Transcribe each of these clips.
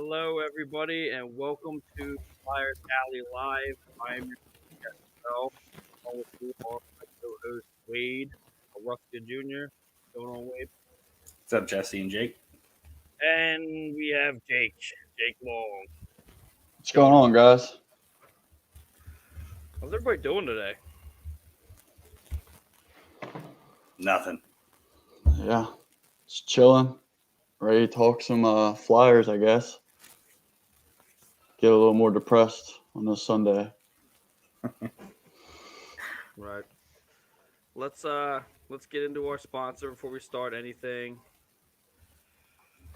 Hello, everybody, and welcome to Flyers Alley Live. I am your guest, Mel. Along with you are my co-host, Wade, Ruskin Jr. What's going on, Wade? What's up, Jesse and Jake? And we have Jake Long. What's going on, guys? How's everybody doing today? Nothing. Yeah, just chilling. Ready to talk some Flyers, I guess. Get a little more depressed on this Sunday. Right. Let's get into our sponsor before we start anything.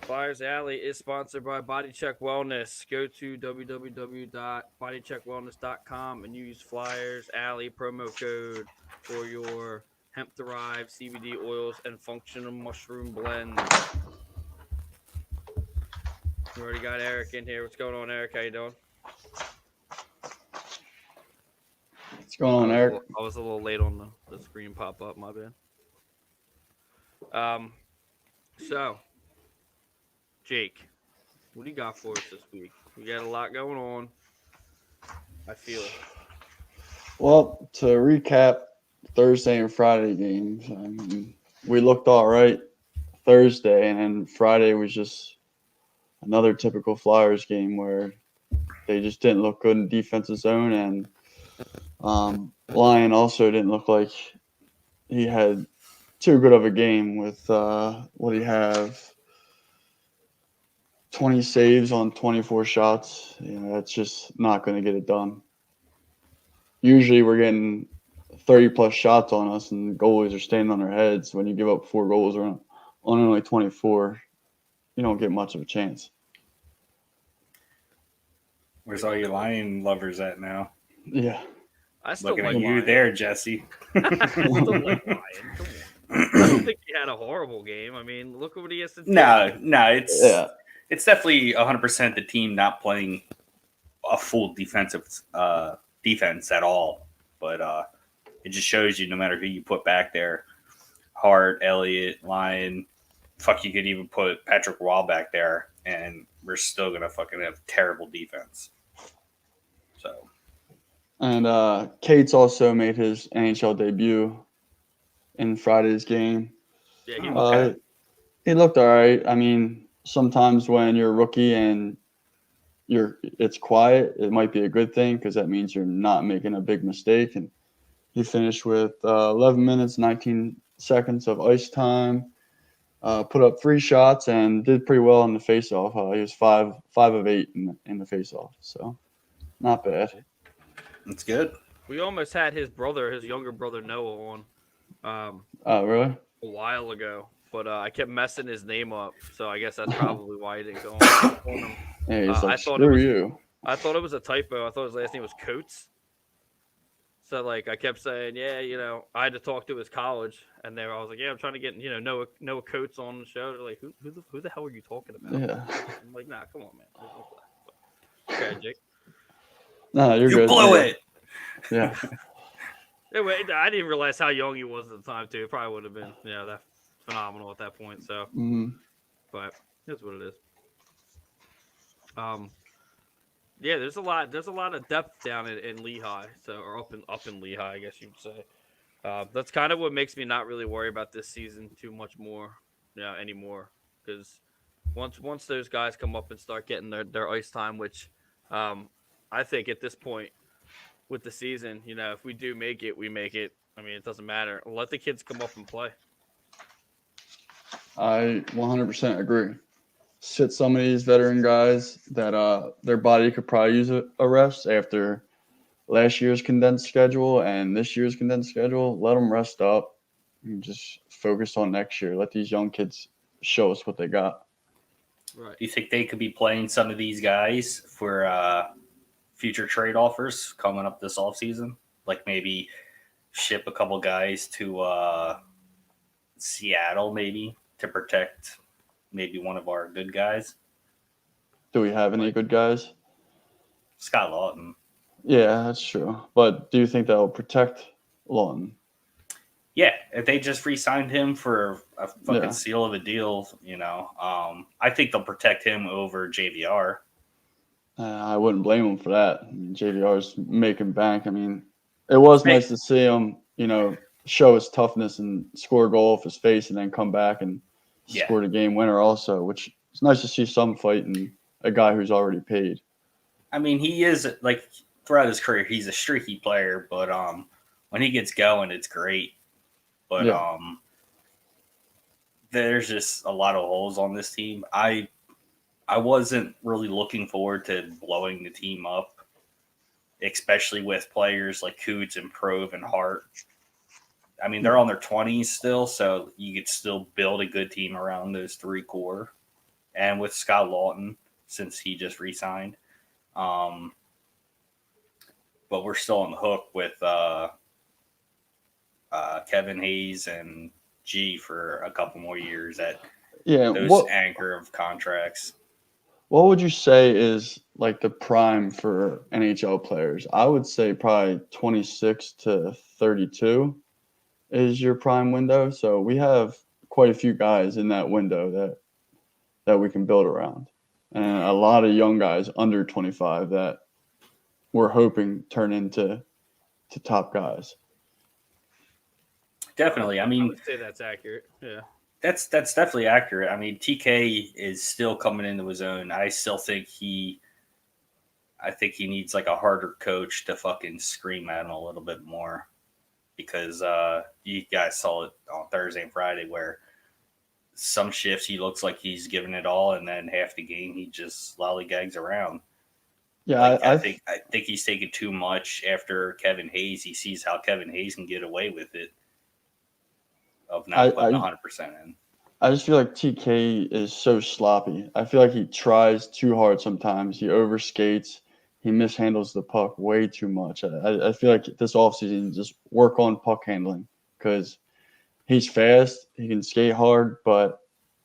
Flyers Alley is sponsored by Body Check Wellness. Go to www.bodycheckwellness.com and use Flyers Alley promo code for your hemp-derived CBD oils and functional mushroom blends. We already got Eric in here. What's going on, Eric? How you doing? What's going on, Eric? I was a little late on the screen pop up. My bad. So Jake, what do you got for us this week? We got a lot going on. I feel it. Well, to recap Thursday and Friday games, we looked all right Thursday, and then Friday was just another typical Flyers game where they just didn't look good in defensive zone, and Lyon also didn't look like he had too good of a game with what do you have? 20 saves on 24 shots. That's just not going to get it done. Usually we're getting 30 plus shots on us and goalies are standing on their heads. When you give up 4 goals on only 24, you don't get much of a chance. Where's all your Lion lovers at now? Yeah. I still Looking like at you Lyon. there, Jesse. I still like Lyon. Come on. I don't think he had a horrible game. I mean, look at what he has to do. No, it's definitely 100% the team not playing a full defense at all. But it just shows you no matter who you put back there, Hart, Elliott, Lyon, you could even put Patrick Roy back there, and we're still gonna fucking have terrible defense. So. And Cates also made his NHL debut in Friday's game. Yeah, he looked all right. I mean, sometimes when you're a rookie and it's quiet, it might be a good thing because that means you're not making a big mistake. And he finished with 11 minutes, 19 seconds of ice time, put up 3 shots, and did pretty well in the faceoff. He was 5 of 8 in the faceoff, so not bad. That's good. we almost had his younger brother Noah on. Really? A while ago, but I kept messing his name up, so I guess that's probably why he didn't go on him. Hey, he's like, screw you. I thought it was a typo. I thought his last name was Coates. So I kept saying, yeah, I had to talk to his college, and I was like, yeah, I'm trying to get Noah Coates on the show. They're like, who the hell are you talking about? Yeah. I'm like, nah, come on, man. Okay, Jake. No, you're You good. blew it. Yeah. Anyway, I didn't realize how young he was at the time too. It probably would have been, that phenomenal at that point. So, but that's what it is. Yeah, there's a lot of depth down in Lehigh, or up in Lehigh, I guess you'd say. That's kind of what makes me not really worry about this season too much more, anymore. Because once those guys come up and start getting their ice time, which I think at this point with the season, if we do make it, we make it. I mean, it doesn't matter. Let the kids come up and play. I 100% agree. Sit some of these veteran guys that their body could probably use a rest after last year's condensed schedule and this year's condensed schedule. Let them rest up and just focus on next year. Let these young kids show us what they got. Right. Do you think they could be playing some of these guys for future trade offers coming up this offseason? Like maybe ship a couple guys to Seattle maybe to protect maybe one of our good guys. Do we have any good guys? Scott Lawton. Yeah, that's true. But do you think that will protect Lawton? Yeah, if they just re-signed him for a fucking Yeah. seal of a deal, I think they'll protect him over JVR. I wouldn't blame him for that. I mean, JVR's making bank. I mean, it was nice to see him, show his toughness and score a goal off his face and then come back and score the game winner also, which it's nice to see some fighting a guy who's already paid. I mean, he is like throughout his career, he's a streaky player, but when he gets going, it's great. But Yeah. There's just a lot of holes on this team. I wasn't really looking forward to blowing the team up, especially with players like Coots and Prove and Hart. I mean, they're on their 20s still, so you could still build a good team around those three core. And with Scott Lawton, since he just re-signed. But we're still on the hook with Kevin Hayes and G for a couple more years at those anchor of contracts. What would you say is like the prime for NHL players? I would say probably 26 to 32 is your prime window. So we have quite a few guys in that window that we can build around. And a lot of young guys under 25 that we're hoping turn into top guys. Definitely. I mean, I would say that's accurate. Yeah. That's definitely accurate. I mean, TK is still coming into his own. I still think he needs like a harder coach to fucking scream at him a little bit more, because you guys saw it on Thursday and Friday where some shifts he looks like he's giving it all, and then half the game he just lollygags around. Yeah, like, I think he's taking too much after Kevin Hayes. He sees how Kevin Hayes can get away with it of not putting 100% in. I just feel like TK is so sloppy. I feel like he tries too hard sometimes. He overskates. He mishandles the puck way too much. I feel like this offseason, just work on puck handling, because he's fast. He can skate hard, but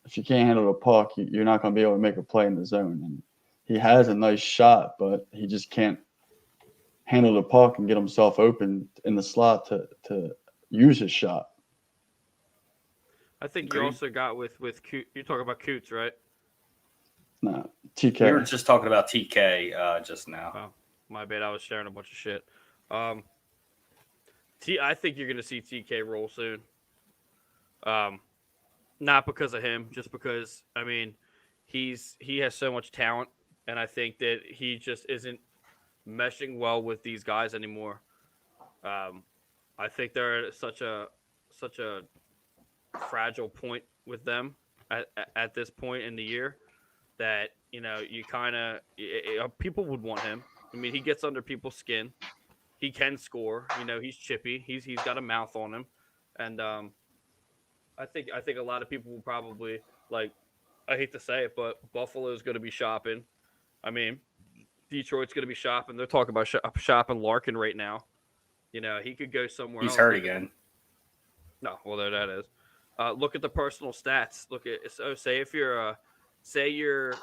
if you can't handle the puck, you're not going to be able to make a play in the zone. And he has a nice shot, but he just can't handle the puck and get himself open in the slot to use his shot. I think you also got with Coots. You're talking about Coots, right? No, TK. We were just talking about TK just now. Oh, my bad. I was sharing a bunch of shit. I think you're going to see TK roll soon. Not because of him, just because, I mean, he has so much talent, and I think that he just isn't meshing well with these guys anymore. I think they're at such a fragile point with them at this point in the year that you kind of people would want him. I mean, he gets under people's skin. He can score. He's chippy. He's got a mouth on him, and I think a lot of people will probably, like, I hate to say it, but Buffalo's going to be shopping. I mean, Detroit's going to be shopping. They're talking about shopping Larkin right now. He could go somewhere else. He's hurt again. No, well, there that is. Look at the personal stats. Say if you're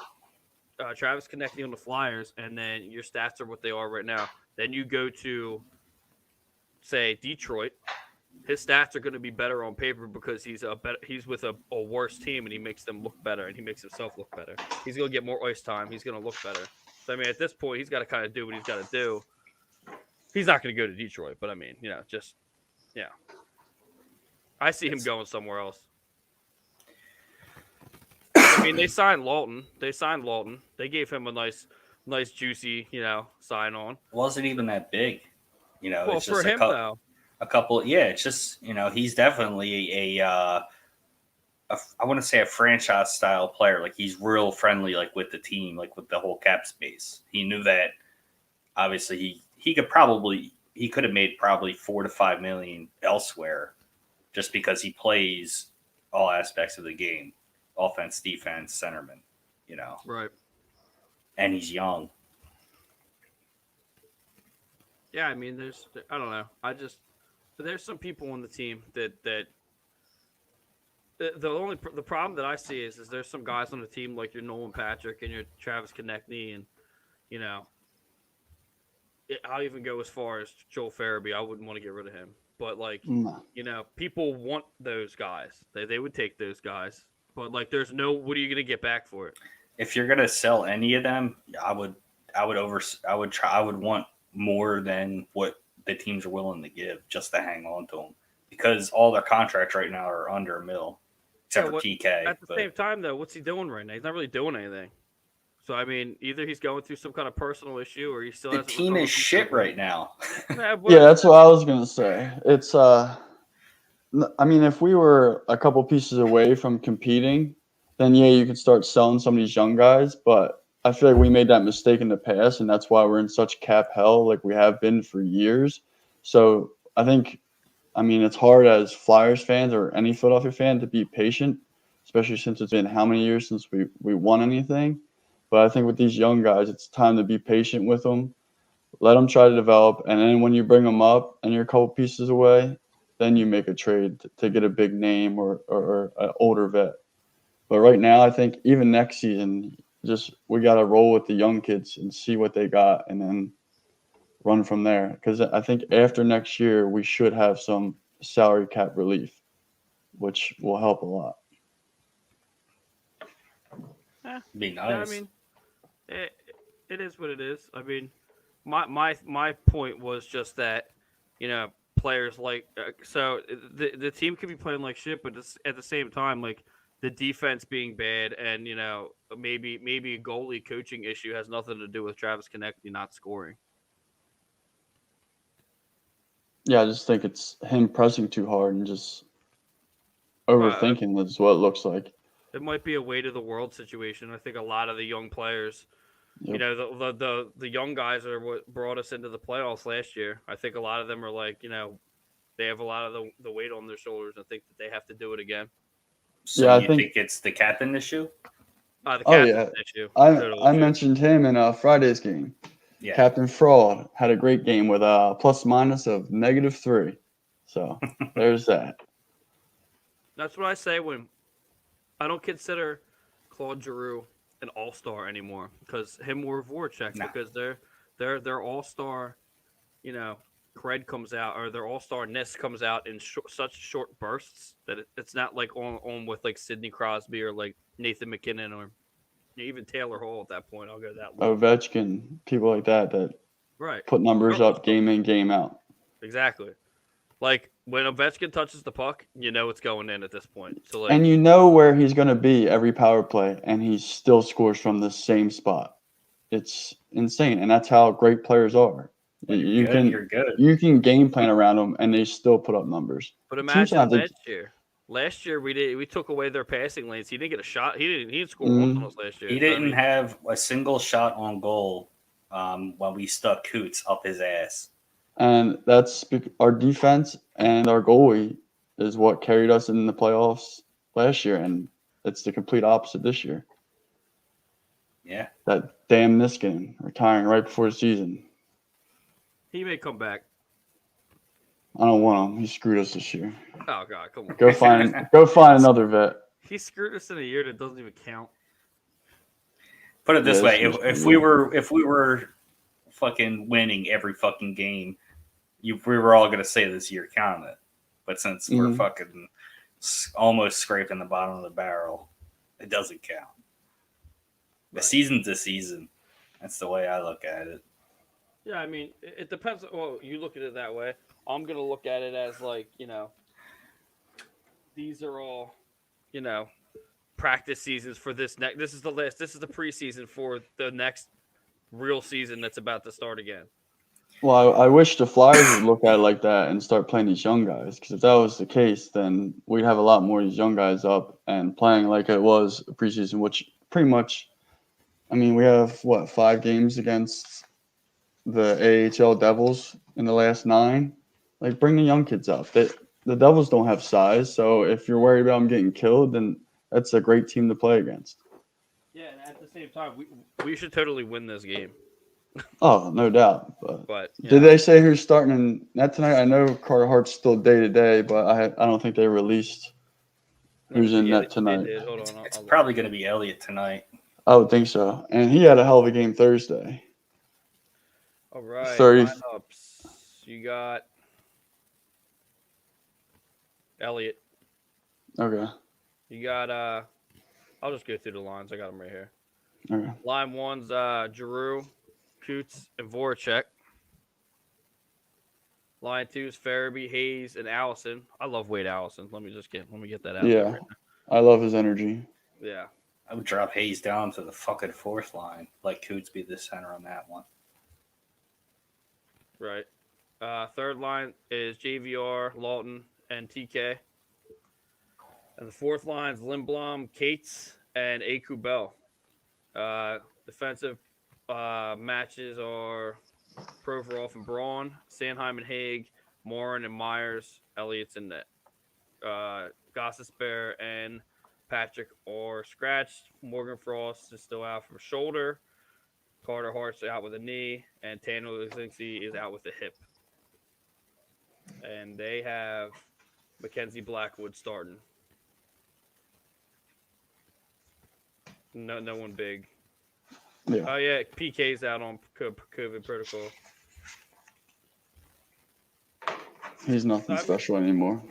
Travis Konecny on the Flyers, and then your stats are what they are right now. Then you go to, say, Detroit. His stats are going to be better on paper because he's with a worse team, and he makes them look better, and he makes himself look better. He's going to get more ice time. He's going to look better. So, I mean, at this point, he's got to kind of do what he's got to do. He's not going to go to Detroit, but I mean, I see him going somewhere else. I mean, they signed Lawton. They gave him a nice, juicy, sign on. Wasn't even that big, Well, it's for just him though, a couple. Yeah, it's just he's definitely I want to say a franchise style player. Like, he's real friendly, like with the team, like with the whole cap space. He knew that. Obviously, he could have made probably $4 to $5 million elsewhere, just because he plays all aspects of the game. Offense, defense, centerman, right? And he's young. Yeah, I mean, I don't know. There's some people on the team that the problem that I see is there's some guys on the team like your Nolan Patrick and your Travis Konecny, and I'll even go as far as Joel Farabee. I wouldn't want to get rid of him, but like No. people want those guys. They would take those guys, but like there's no. What are you gonna get back for it? If you're gonna sell any of them, I would I would want more than what the teams are willing to give just to hang on to them because all their contracts right now are under a mil, except for TK. At the same time, though, what's he doing right now? He's not really doing anything. So I mean, either he's going through some kind of personal issue, or he still the hasn't team recovered is from shit COVID. right now. Yeah, that's what I was gonna say. It's I mean, if we were a couple pieces away from competing, then yeah, you could start selling some of these young guys. But I feel like we made that mistake in the past, and that's why we're in such cap hell, like we have been for years. So I think, I mean, it's hard as Flyers fans or any Philadelphia fan to be patient, especially since it's been how many years since we won anything. But I think with these young guys, it's time to be patient with them. Let them try to develop, and then when you bring them up and you're a couple pieces away, then you make a trade to get a big name or an older vet. But right now, I think even next season, just we got to roll with the young kids and see what they got, and then run from there. Because I think after next year, we should have some salary cap relief, which will help a lot. Be nice. Yeah, I mean, it is what it is. I mean, my point was just that, players like so the team could be playing like shit, but at the same time, like the defense being bad, and maybe a goalie coaching issue has nothing to do with Travis Konecny not scoring. Yeah, I just think it's him pressing too hard and just overthinking is what it looks like. It might be a weight of the world situation. I think a lot of the young players, Yep. the young guys are what brought us into the playoffs last year. I think a lot of them are like, they have a lot of the weight on their shoulders. I think that they have to do it again. So Yeah, I you think it's the captain issue? The Oh captain's yeah, issue. I mentioned him in Friday's game. Yeah. Captain Fraud had a great game with a plus minus of -3. So there's that. That's what I say when I don't consider Claude Giroux an all-star anymore, because him or Voracek, Nah. because their all-star, cred comes out, or their all-star-ness comes out in such short bursts that it's not like on with like Sidney Crosby or like Nathan McKinnon or even Taylor Hall at that point. I'll go that long. Ovechkin, people like that Right. put numbers They're up game in, game out. Exactly. Like when Ovechkin touches the puck, it's going in at this point. So like, And you know where he's going to be every power play, and he still scores from the same spot. It's insane, and that's how great players are. When You you're good. can game plan around them, and they still put up numbers. but Teams imagine have to- last year. Last year we took away their passing lanes. He didn't get a shot. He didn't score once on us last year. He didn't have a single shot on goal while we stuck Coots up his ass. And that's our defense and our goalie is what carried us in the playoffs last year, and it's the complete opposite this year. Yeah. That damn Niskanen retiring right before the season. He may come back. I don't want him. He screwed us this year. Oh God, come on. Go find another vet. He screwed us in a year that doesn't even count. Put it this Yeah, way: this if we were fucking winning every fucking game, we were all gonna say this year counted it. But since we're fucking almost scraping the bottom of the barrel, it doesn't count. The season's a season. That's the way I look at it. Yeah, I mean, it depends. Well, you look at it that way. I'm gonna look at it as like, these are all, practice seasons for this next. This is the list. This is the preseason for the next real season that's about to start again. Well, I wish the Flyers would look at it like that and start playing these young guys. Because if that was the case, then we'd have a lot more of these young guys up and playing like it was preseason, which pretty much, I mean, we have, 5 games against the AHL Devils in the last 9? Like, bring the young kids up. The Devils don't have size, so if you're worried about them getting killed, then that's a great team to play against. Yeah, and at the same time, we should totally win this game. Oh, no doubt. But did they say who's starting in net tonight? I know Carter Hart's still day to day, but I don't think they released who's in net tonight. Hold on, It's probably going to be Elliott tonight. I would think so. And he had a hell of a game Thursday. All right, 30. lineups. You got Elliott. Okay. You got I'll just go through the lines. I got them right here. Okay. Line 1's Giroux, Coots, and Voracek. Line 2's Farabee, Hayes, and Allison. I love Wade Allison. Let me get that out there Yeah. right now. I love his energy. Yeah. I would drop Hayes down to the fucking fourth line. Let Coots be the center on that one. Right. Third line is JVR, Lawton, and TK. And the fourth line is Lindblom, Cates, and Aku Bell. Defensive matches are Provorov and Braun, Sanheim and Haig, Morin and Myers, Elliott's in net. Gossesbear and Patrick are scratched. Morgan Frost is still out from shoulder. Carter Hart's out with a knee, and Tanner Luzinski is out with a hip. And they have Mackenzie Blackwood starting. No one big. Yeah. Oh yeah, PK's out on COVID protocol. He's nothing special anymore.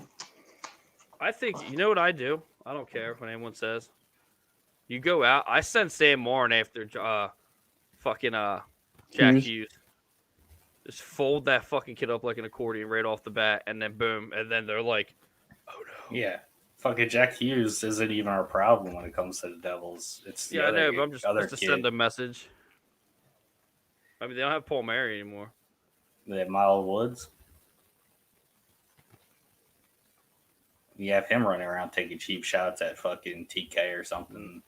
I think you know what I do. I don't care what anyone says. You go out. I send Sam Morin after Jack Hughes. Just fold that fucking kid up like an accordion right off the bat, and then boom, and then they're like, "Oh no." Yeah, fucking Jack Hughes isn't even our problem when it comes to the Devils. It's the I know, but I'm just to kid. send a message. I mean, they don't have Paul Mary anymore. They have Miles Woods. You have him running around taking cheap shots at fucking TK or something.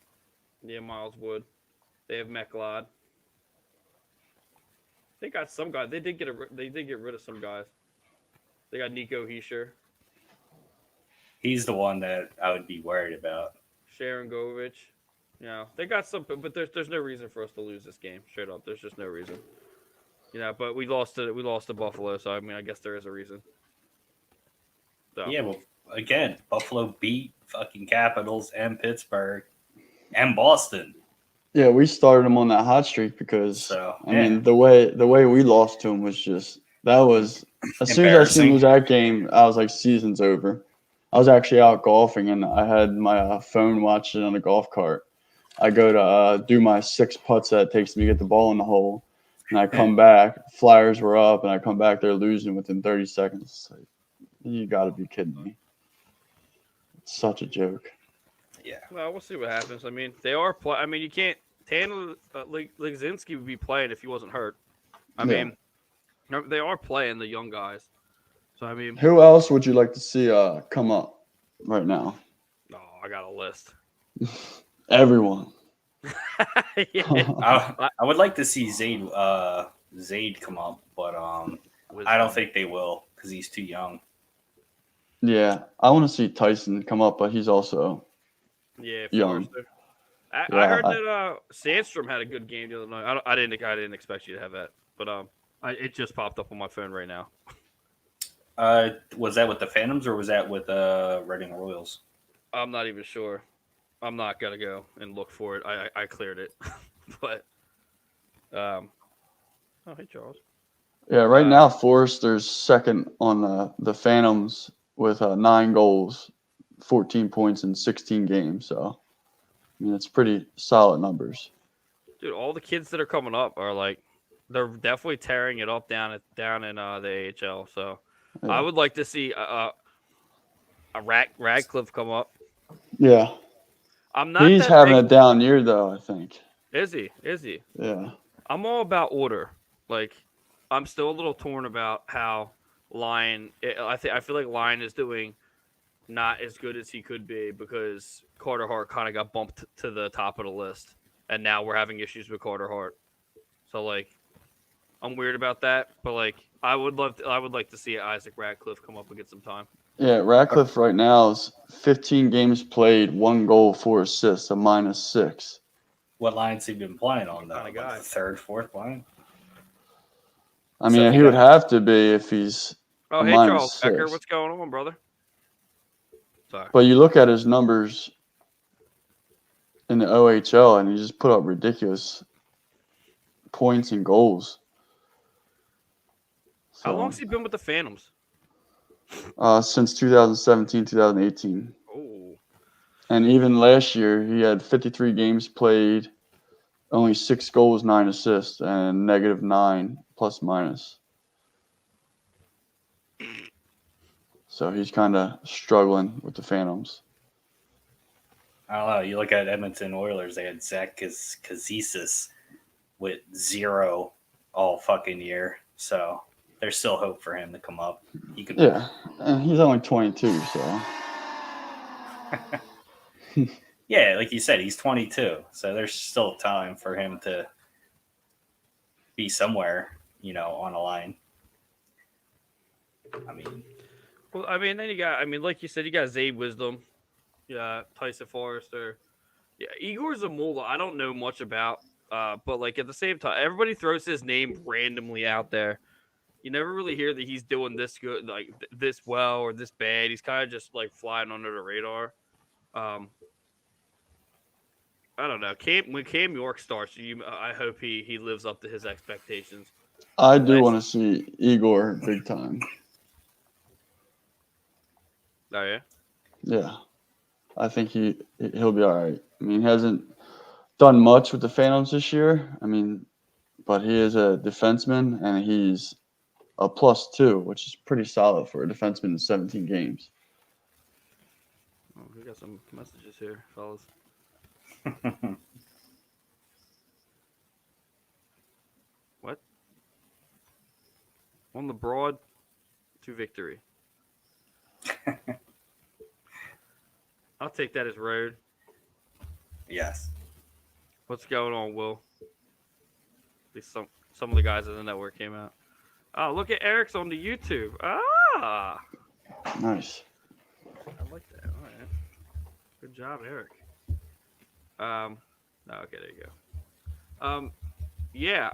Yeah, Miles Wood. They have Mecklod. They got some guys. They did get rid of some guys. They got Nico Heischer. He's the one that I would be worried about. Sharon Govich. You know, they got some, but there's no reason for us to lose this game. Straight up, there's just no reason. You know, but we lost to Buffalo, so I mean, I guess there is a reason. So. Yeah, well, again, Buffalo beat fucking Capitals and Pittsburgh and Boston. Yeah, we started him on that hot streak because I mean the way we lost to him was just that was as soon as I seen lose that game, I was like season's over. I was actually out golfing and I had my phone watched it on the golf cart. I go to do my 6 putts that it takes me to get the ball in the hole, and I come back. Flyers were up, and I come back. They're losing within 30 seconds. It's like, you got to be kidding me! It's such a joke. Yeah. Well, we'll see what happens. I mean, they are play. I mean, you can't. Tanner Legzinski would be playing if he wasn't hurt. I mean, they are playing the young guys. So I mean, who else would you like to see come up right now? Oh, I got a list. Everyone. I would like to see Zayd come up, but I don't think they will because he's too young. Yeah, I want to see Tyson come up, but he's also young. I heard that Sandstrom had a good game the other night. I didn't expect you to have that, but it just popped up on my phone right now. Was that with the Phantoms or was that with Reading Royals? I'm not even sure. I'm not gonna go and look for it. I cleared it, but oh hey Charles. Yeah, right now Forrester's second on the Phantoms with 9 goals, 14 points in 16 games. So I mean, it's pretty solid numbers. Dude, all the kids that are coming up are like, they're definitely tearing it up down in the AHL. So yeah. I would like to see a Radcliffe come up. Yeah. He's having a down year though, I think. Is he? Yeah. I'm all about order. Like, I'm still a little torn about how Lyon. I feel like Lyon is doing not as good as he could be because Carter Hart kind of got bumped to the top of the list, and now we're having issues with Carter Hart. So like, I'm weird about that, but like, I would like to see Isaac Radcliffe come up and get some time. Yeah, Radcliffe right now is 15 games played, 1 goal, 4 assists, a -6. What lines have he been playing on though? Like the third, fourth line? I mean, he would have to be if he's hey Charles Becker, what's going on, brother? Sorry. But you look at his numbers in the OHL, and he just put up ridiculous points and goals. So, how long has he been with the Phantoms? since 2017, 2018. Oh, And even last year, he had 53 games played, only 6 goals, 9 assists, and -9 plus minus. So he's kind of struggling with the Phantoms. I don't know. You look at Edmonton Oilers; they had Zach Kazisis with 0 all fucking year. So there's still hope for him to come up. He could. Yeah, and he's only 22, so. Yeah, like you said, he's 22, so there's still time for him to be somewhere, on a line. I mean, well, I mean, then you got, I mean, like you said, you got Zabe Wisdom, yeah, Tyson Forrester, yeah, Igor Zamula. I don't know much about, but like at the same time, everybody throws his name randomly out there. You never really hear that he's doing this good, like this well or this bad. He's kind of just like flying under the radar. Um, I don't know. When Cam York starts, I hope he lives up to his expectations. I do Last- want to see Igor big time. Oh yeah. Yeah, I think he'll be all right. I mean, he hasn't done much with the Phantoms this year. I mean, but he is a defenseman and he's a +2, which is pretty solid for a defenseman in 17 games. Oh, we got some messages here, fellas. What? On the broad to victory. I'll take that as road. yes. What's going on, Will? At least some of the guys in the network came out. Oh, look at Eric's on the YouTube. Ah, Nice. I like that. All right, good job, Eric. No, okay, there you go. Yeah.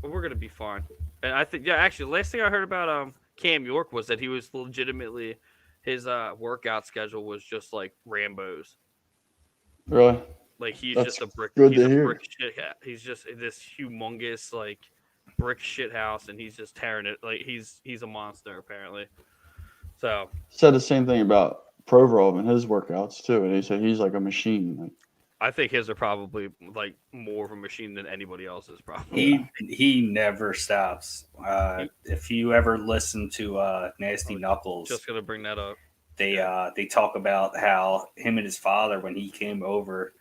We're gonna be fine. And I think, yeah, actually, last thing I heard about Cam York was that he was legitimately his workout schedule was just like Rambo's. Really? Like he's That's just a brick. good He's to a hear. brick shit. He's just this humongous like brick shit house, and he's just tearing it. Like he's a monster apparently. So Said the same thing about Provorov and his workouts too, and he said he's like a machine. Like, I think his are probably like more of a machine than anybody else's. Probably. He never stops. If you ever listen to Nasty Knuckles, Just gonna bring that up. they talk about how him and his father, when he came over,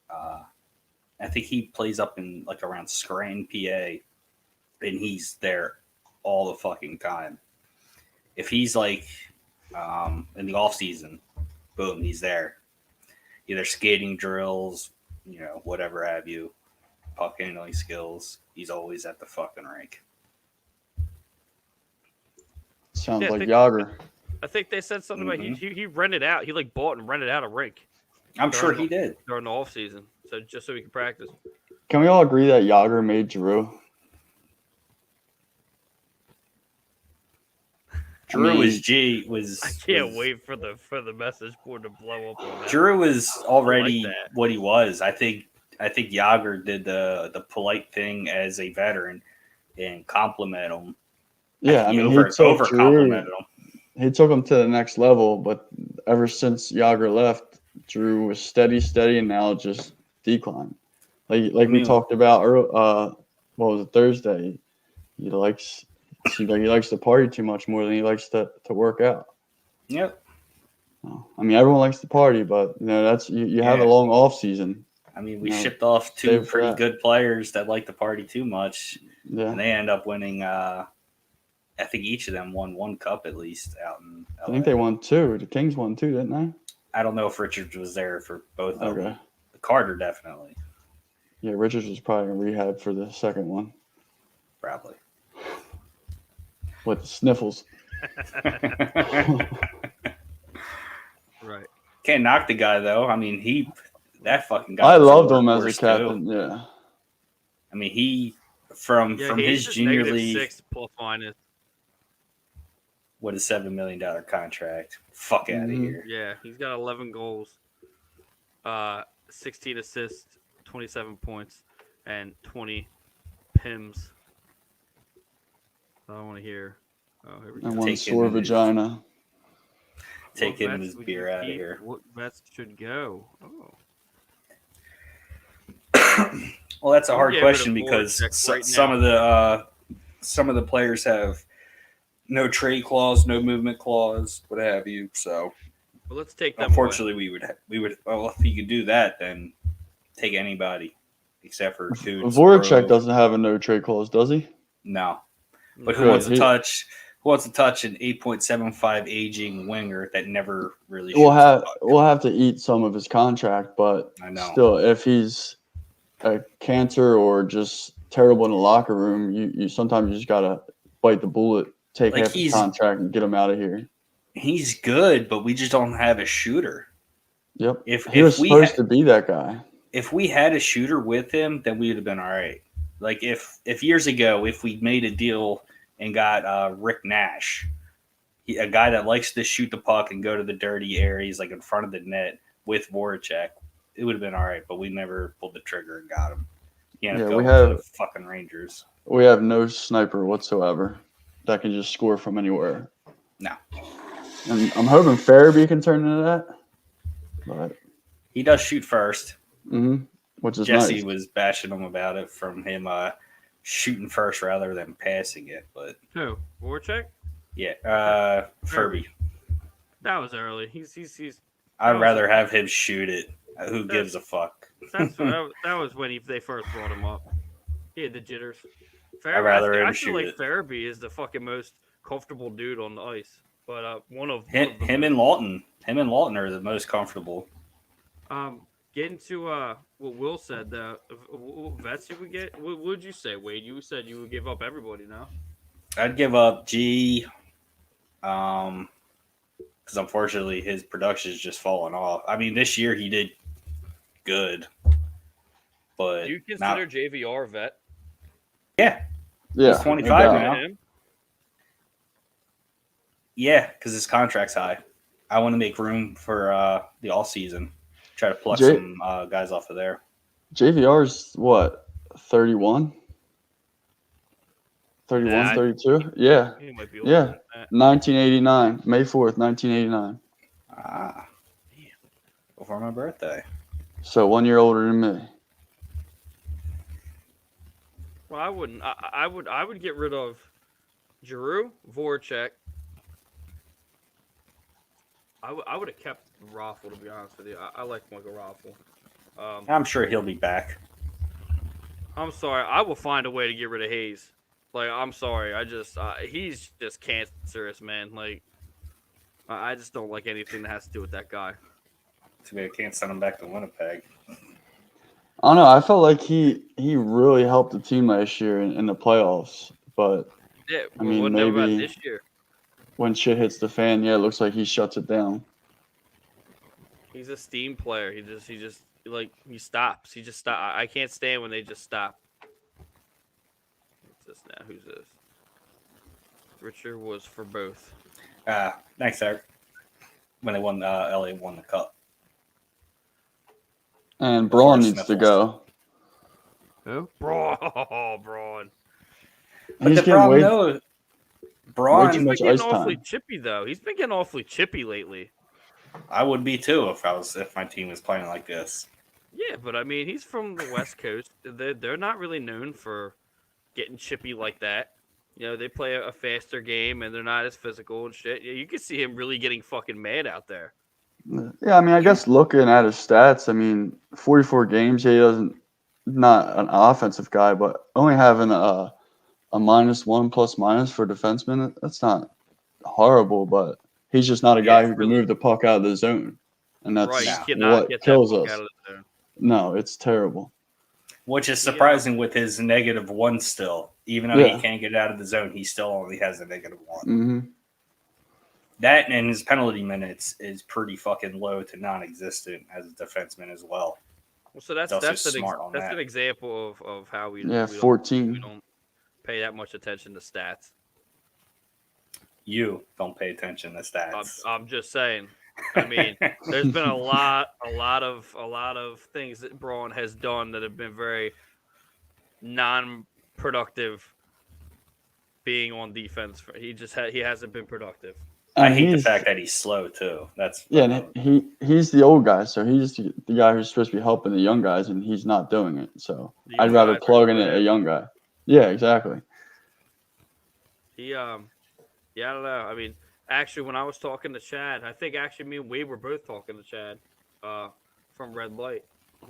I think he plays up in like around Scranton, PA, and he's there all the fucking time. If he's like in the off season, boom, he's there. Either skating drills, whatever have you, puck handling skills. He's always at the fucking rink. sounds Yeah, like Yager. I think they said something about he rented out. He like bought and rented out a rink. I'm sure he did. During the off season, so just so he could practice. Can we all agree that Yager made Giroux? Drew was I can't wait for the message board to blow up on that. Drew was already I like what he was. I think Yager did the polite thing as a veteran and compliment him. Yeah, I mean, over complimented him. He took him to the next level, but ever since Yager left, Drew was steady, and now just declined. Like we talked about, what was it, Thursday? It seems like he likes to party too much more than he likes to work out. Yep. I mean, everyone likes to party, but that's you have a long off season. I mean, we shipped off 2 pretty good players that like to party too much, and they end up winning. I think each of them won 1 cup at least out in LA. I think they won 2. The Kings won 2, didn't they? I don't know if Richards was there for both of them. Carter definitely. Yeah, Richards was probably in rehab for the second one. Probably. With the sniffles. Right. Can't knock the guy though. I mean, that fucking guy. I loved him as a captain. Too. Yeah. I mean, he from his junior league. -6 plus minus. What a $7 million contract. Fuck out of here. Yeah, he's got 11 goals, 16 assists, 27 points, and 20 PIMs. I don't want to hear Oh, here we and go. one Take sore him in his- vagina. Take What him vets his would beer you out of keep? here. What vets should go? Oh, Well, that's a I'm hard getting rid question of because Voracek right some of the players have no trade clause, no movement clause, what have you. So but let's take them away. unfortunately, we would. Well, if you could do that, then take anybody except for Coots. Voracek Grove. doesn't have a no trade clause, does he? No, but who Good. wants to touch? Who wants to touch an 8.75 aging winger that never really? We'll shoots have the puck? we'll have to eat some of his contract, but I know. still, if he's a cancer or just terrible in the locker room, you sometimes you just gotta bite the bullet, take Like, half his contract, and get him out of here. He's good, but we just don't have a shooter. Yep. If He was we supposed to be that guy. if we had a shooter with him, then we would have been all right. Like if years ago, if we made a deal and got Rick Nash, a guy that likes to shoot the puck and go to the dirty areas, like in front of the net with Voracek, it would have been all right. But we never pulled the trigger and got him. He ended up Yeah, we going to have the fucking Rangers. we have no sniper whatsoever that can just score from anywhere. No. And I'm hoping Farabee can turn into that. But He does shoot first. which is Jesse nice. was bashing him about it from him shooting first rather than passing it. But Who? Voracek? yeah, Furby. That was early. He's. I'd rather have him shoot it. Who gives a fuck? That was when they first brought him up. He had the jitters. I'd rather him I shoot feel like it. Farabee is the fucking most comfortable dude on the ice. But Him and Lawton are the most comfortable. Getting to what Will said, the vets you would get. What would you say, Wade? You said you would give up everybody now. I'd give up G, because unfortunately his production is just falling off. I mean, this year he did good, but Do you consider JVR a vet? Yeah, Yeah, he's 25 no now. Him? Yeah, because his contract's high. I want to make room for the all season. Try to pluck J- some guys off of there. JVR's what, 31? 31, Nah, 32? Yeah. He might be older Yeah. than that. 1989. May 4th, 1989. Before my birthday. So 1 year older than me. Well, I wouldn't. I would get rid of Giroux, Voracek. I would have kept Raffle, to be honest with you. I like Michael Raffle. I'm sure he'll be back. I'm sorry. I will find a way to get rid of Hayes. Like, I'm sorry. He's just cancerous, man. Like, I just don't like anything that has to do with that guy. Too bad I can't send him back to Winnipeg. I don't know. I felt like he really helped the team last year in the playoffs. But Yeah, I mean, what about maybe this year? when shit hits the fan, yeah, it looks like he shuts it down. He's a steam player. He just like he stops. He just stop. I can't stand when they just stop. What's this now? Who's this? Richard was for both. Thanks, Eric. When they won, LA won the cup. And Before Braun needs to Sniffles. go. Who? Braun. Oh, Braun. But He's the getting problem, way, though, way Braun, too He's been much getting ice awfully time. chippy though. He's been getting awfully chippy lately. I would be too if my team was playing like this. Yeah, but I mean, he's from the West Coast. They're not really known for getting chippy like that. You know, they play a faster game and they're not as physical and shit. You can see him really getting fucking mad out there. Yeah, I mean, I guess looking at his stats, I mean, 44 games, he doesn't, not an offensive guy, but only having a -1 plus minus for defenseman, that's not horrible, but he's just not a guy who can move the puck out of the zone. And that's Right, No. you cannot what get kills that puck us. out of the zone. No, it's terrible. Which is surprising with his -1 still. Even though Yeah. he can't get out of the zone, he still only has a -1. hmm That and his penalty minutes is pretty fucking low to non-existent as a defenseman as well. Well, so that's Also smart on that. an example of how we Yeah, we 14. don't pay that much attention to stats. You don't pay attention to stats. I'm just saying. I mean, there's been a lot of things that Braun has done that have been very non-productive being on defense. He hasn't been productive. I And hate the fact that he's slow too. That's and he's the old guy, so he's the guy who's supposed to be helping the young guys, and he's not doing it. So The I'd young rather guys are plug in good. a young guy. Yeah, exactly. Yeah, I don't know. I mean, actually, when I was talking to Chad, I think actually me and Wade were both talking to Chad, from Red Light.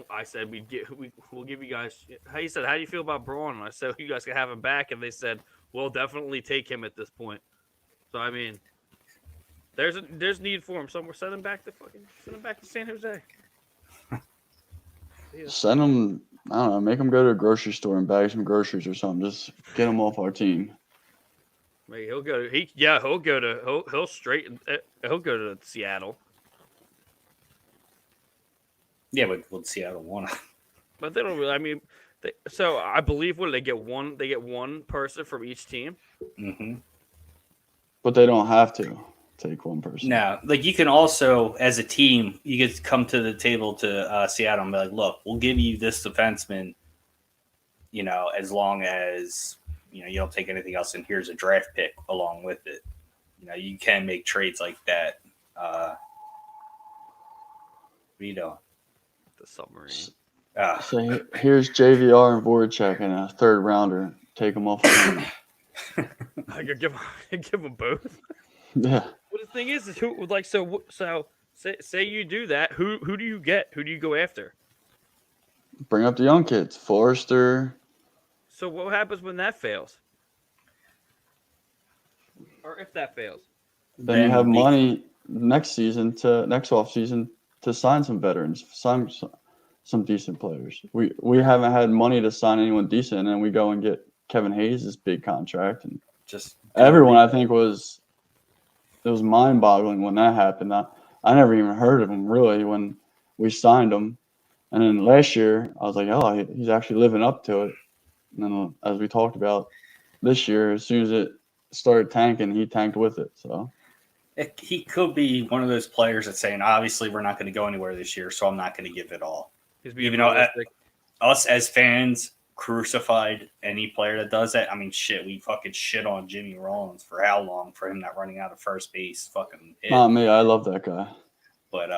I said we'll give you guys. He said, "How do you feel about Braun?" And I said, "You guys can have him back." And they said, "We'll definitely take him at this point." So I mean, there's need for him somewhere. Send him back to San Jose. Yeah. Send him. I don't know. Make him go to a grocery store and bag some groceries or something. Just get him off our team. Maybe he'll go to Seattle. Yeah, but would Seattle want to? But they don't really. I mean, so I believe what they get one person from each team. Mm-hmm. But they don't have to take one person. No, like you can also, as a team, you could come to the table to Seattle and be like, "Look, we'll give you this defenseman, as long as you don't take anything else, and here's a draft pick along with it." You can make trades like that. What are you doing? The submarine. So here's JVR and Voracek and a third rounder. Take them off the team. I could give them both. Yeah. Well, the thing is who like so say you do that. Who do you get? Who do you go after? Bring up the young kids. Forrester. So what happens when that fails? Or if that fails? Then you have money next off season to sign some veterans, sign some decent players. We haven't had money to sign anyone decent, and then we go and get Kevin Hayes' this big contract, and just everyone I think it was mind-boggling when that happened. I never even heard of him really when we signed him, and then last year I was like, oh, he's actually living up to it. And then as we talked about this year, as soon as it started tanking, he tanked with it. So he could be one of those players that's saying, obviously, we're not going to go anywhere this year, so I'm not going to give it all. Even though us as fans crucified any player that does that. I mean, shit, we fucking shit on Jimmy Rollins for how long for him not running out of first base. Fucking hit. Not me. I love that guy. But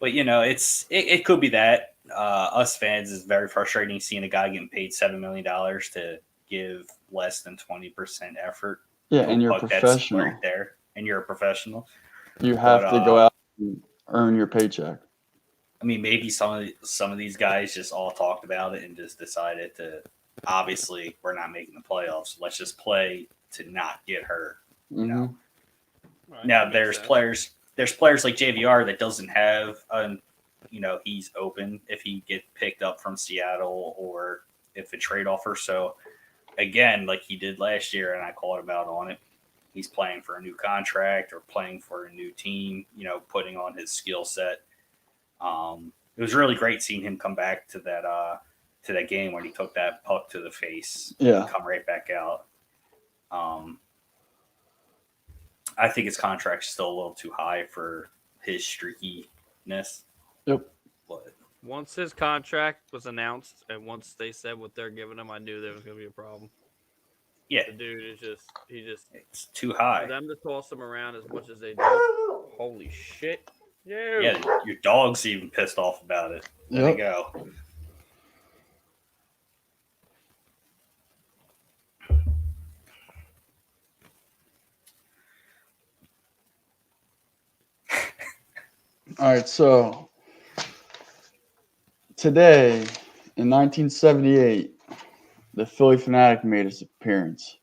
but it could be that. Us fans is very frustrating seeing a guy getting paid $7 million to give less than 20% effort. Yeah, and you're professional right there, and you're a professional. You have to go out and earn your paycheck. I mean, maybe some of these guys just all talked about it and just decided to. Obviously, we're not making the playoffs. Let's just play to not get hurt. Mm-hmm. Right, now there's players like JVR that doesn't have he's open if he get picked up from Seattle or if a trade offer. So again, like he did last year, and I called him out on it. He's playing for a new contract or playing for a new team, putting on his skill set. It was really great seeing him come back to that game when he took that puck to the face. Yeah, and come right back out. I think his contract's still a little too high for his streakiness. Yep. But once his contract was announced and once they said what they're giving him, I knew there was going to be a problem. Yeah, the dude is it's too high. For them to toss him around as much as they do. Holy shit. Yeah. Yeah, your dog's even pissed off about it. There you go. All right, so today in 1978, the Philly Fanatic made his appearance,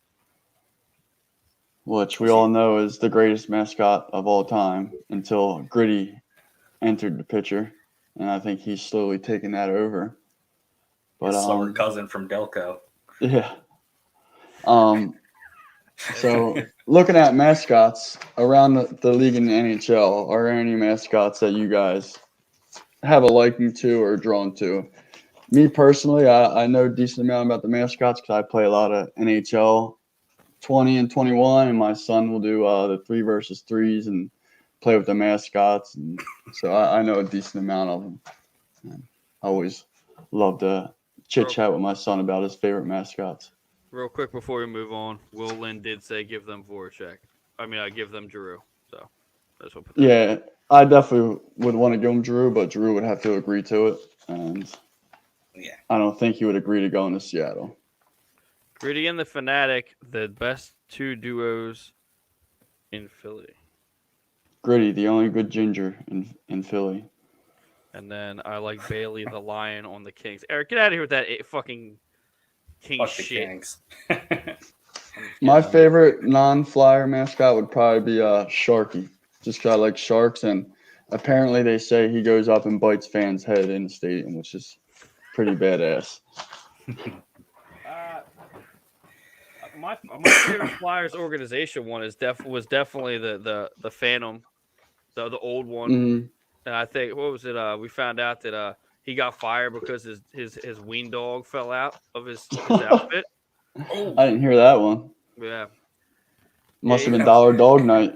which we all know is the greatest mascot of all time until Gritty entered the picture, and I think he's slowly taking that over. But his slower cousin from Delco. Yeah. So looking at mascots around the league in the NHL, are there any mascots that you guys have a liking to or drawn to? Me personally, I know a decent amount about the mascots because I play a lot of NHL 20 and 21, and my son will do the 3 versus 3s and play with the mascots, and so I know a decent amount of them. And I always love to chit chat with my son about his favorite mascots. Real quick before we move on, Will Lynn did say give them Voracek. I mean, I give them Drew. So that's what. Put that Yeah, I definitely would want to give him Drew, but Drew would have to agree to it, and Yeah. I don't think he would agree to going to Seattle. Gritty and the Fanatic, the best two duos in Philly. Gritty, the only good ginger in Philly. And then I like Bailey the Lion on the Kings. Eric, get out of here with that fucking King Fuck the shit. Kings. My favorite non-flyer mascot would probably be Sharky, just 'cause I like sharks, and apparently they say he goes up and bites fans' head in the stadium, which is pretty badass. My favorite Flyers organization one was definitely the Phantom, the old one. Mm-hmm. And I think what was it? We found out that he got fired because his ween dog fell out of his outfit. I didn't hear that one. Yeah, Must have he been got- Dollar Dog Night.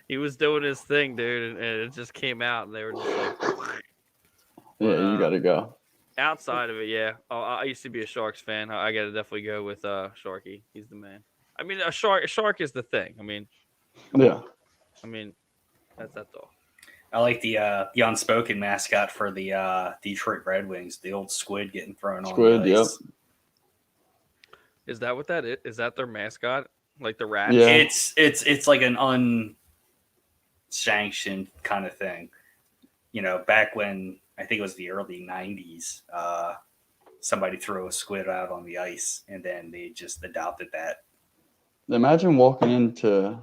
he was doing his thing, dude, and it just came out, and they were just like, Yeah, you gotta go. outside of it, yeah. Oh, I used to be a Sharks fan. I got to definitely go with Sharky. He's the man. I mean, a shark is the thing. I mean, Yeah. That's all. I like the unspoken mascot for the Detroit Red Wings, the old squid getting thrown Squid, on the ice. yep. Is that what that is? Is that their mascot? Like the rats? Yeah. It's like an unsanctioned kind of thing. You know, back when I think it was the early '90s, somebody threw a squid out on the ice, and then they just adopted that. Imagine walking into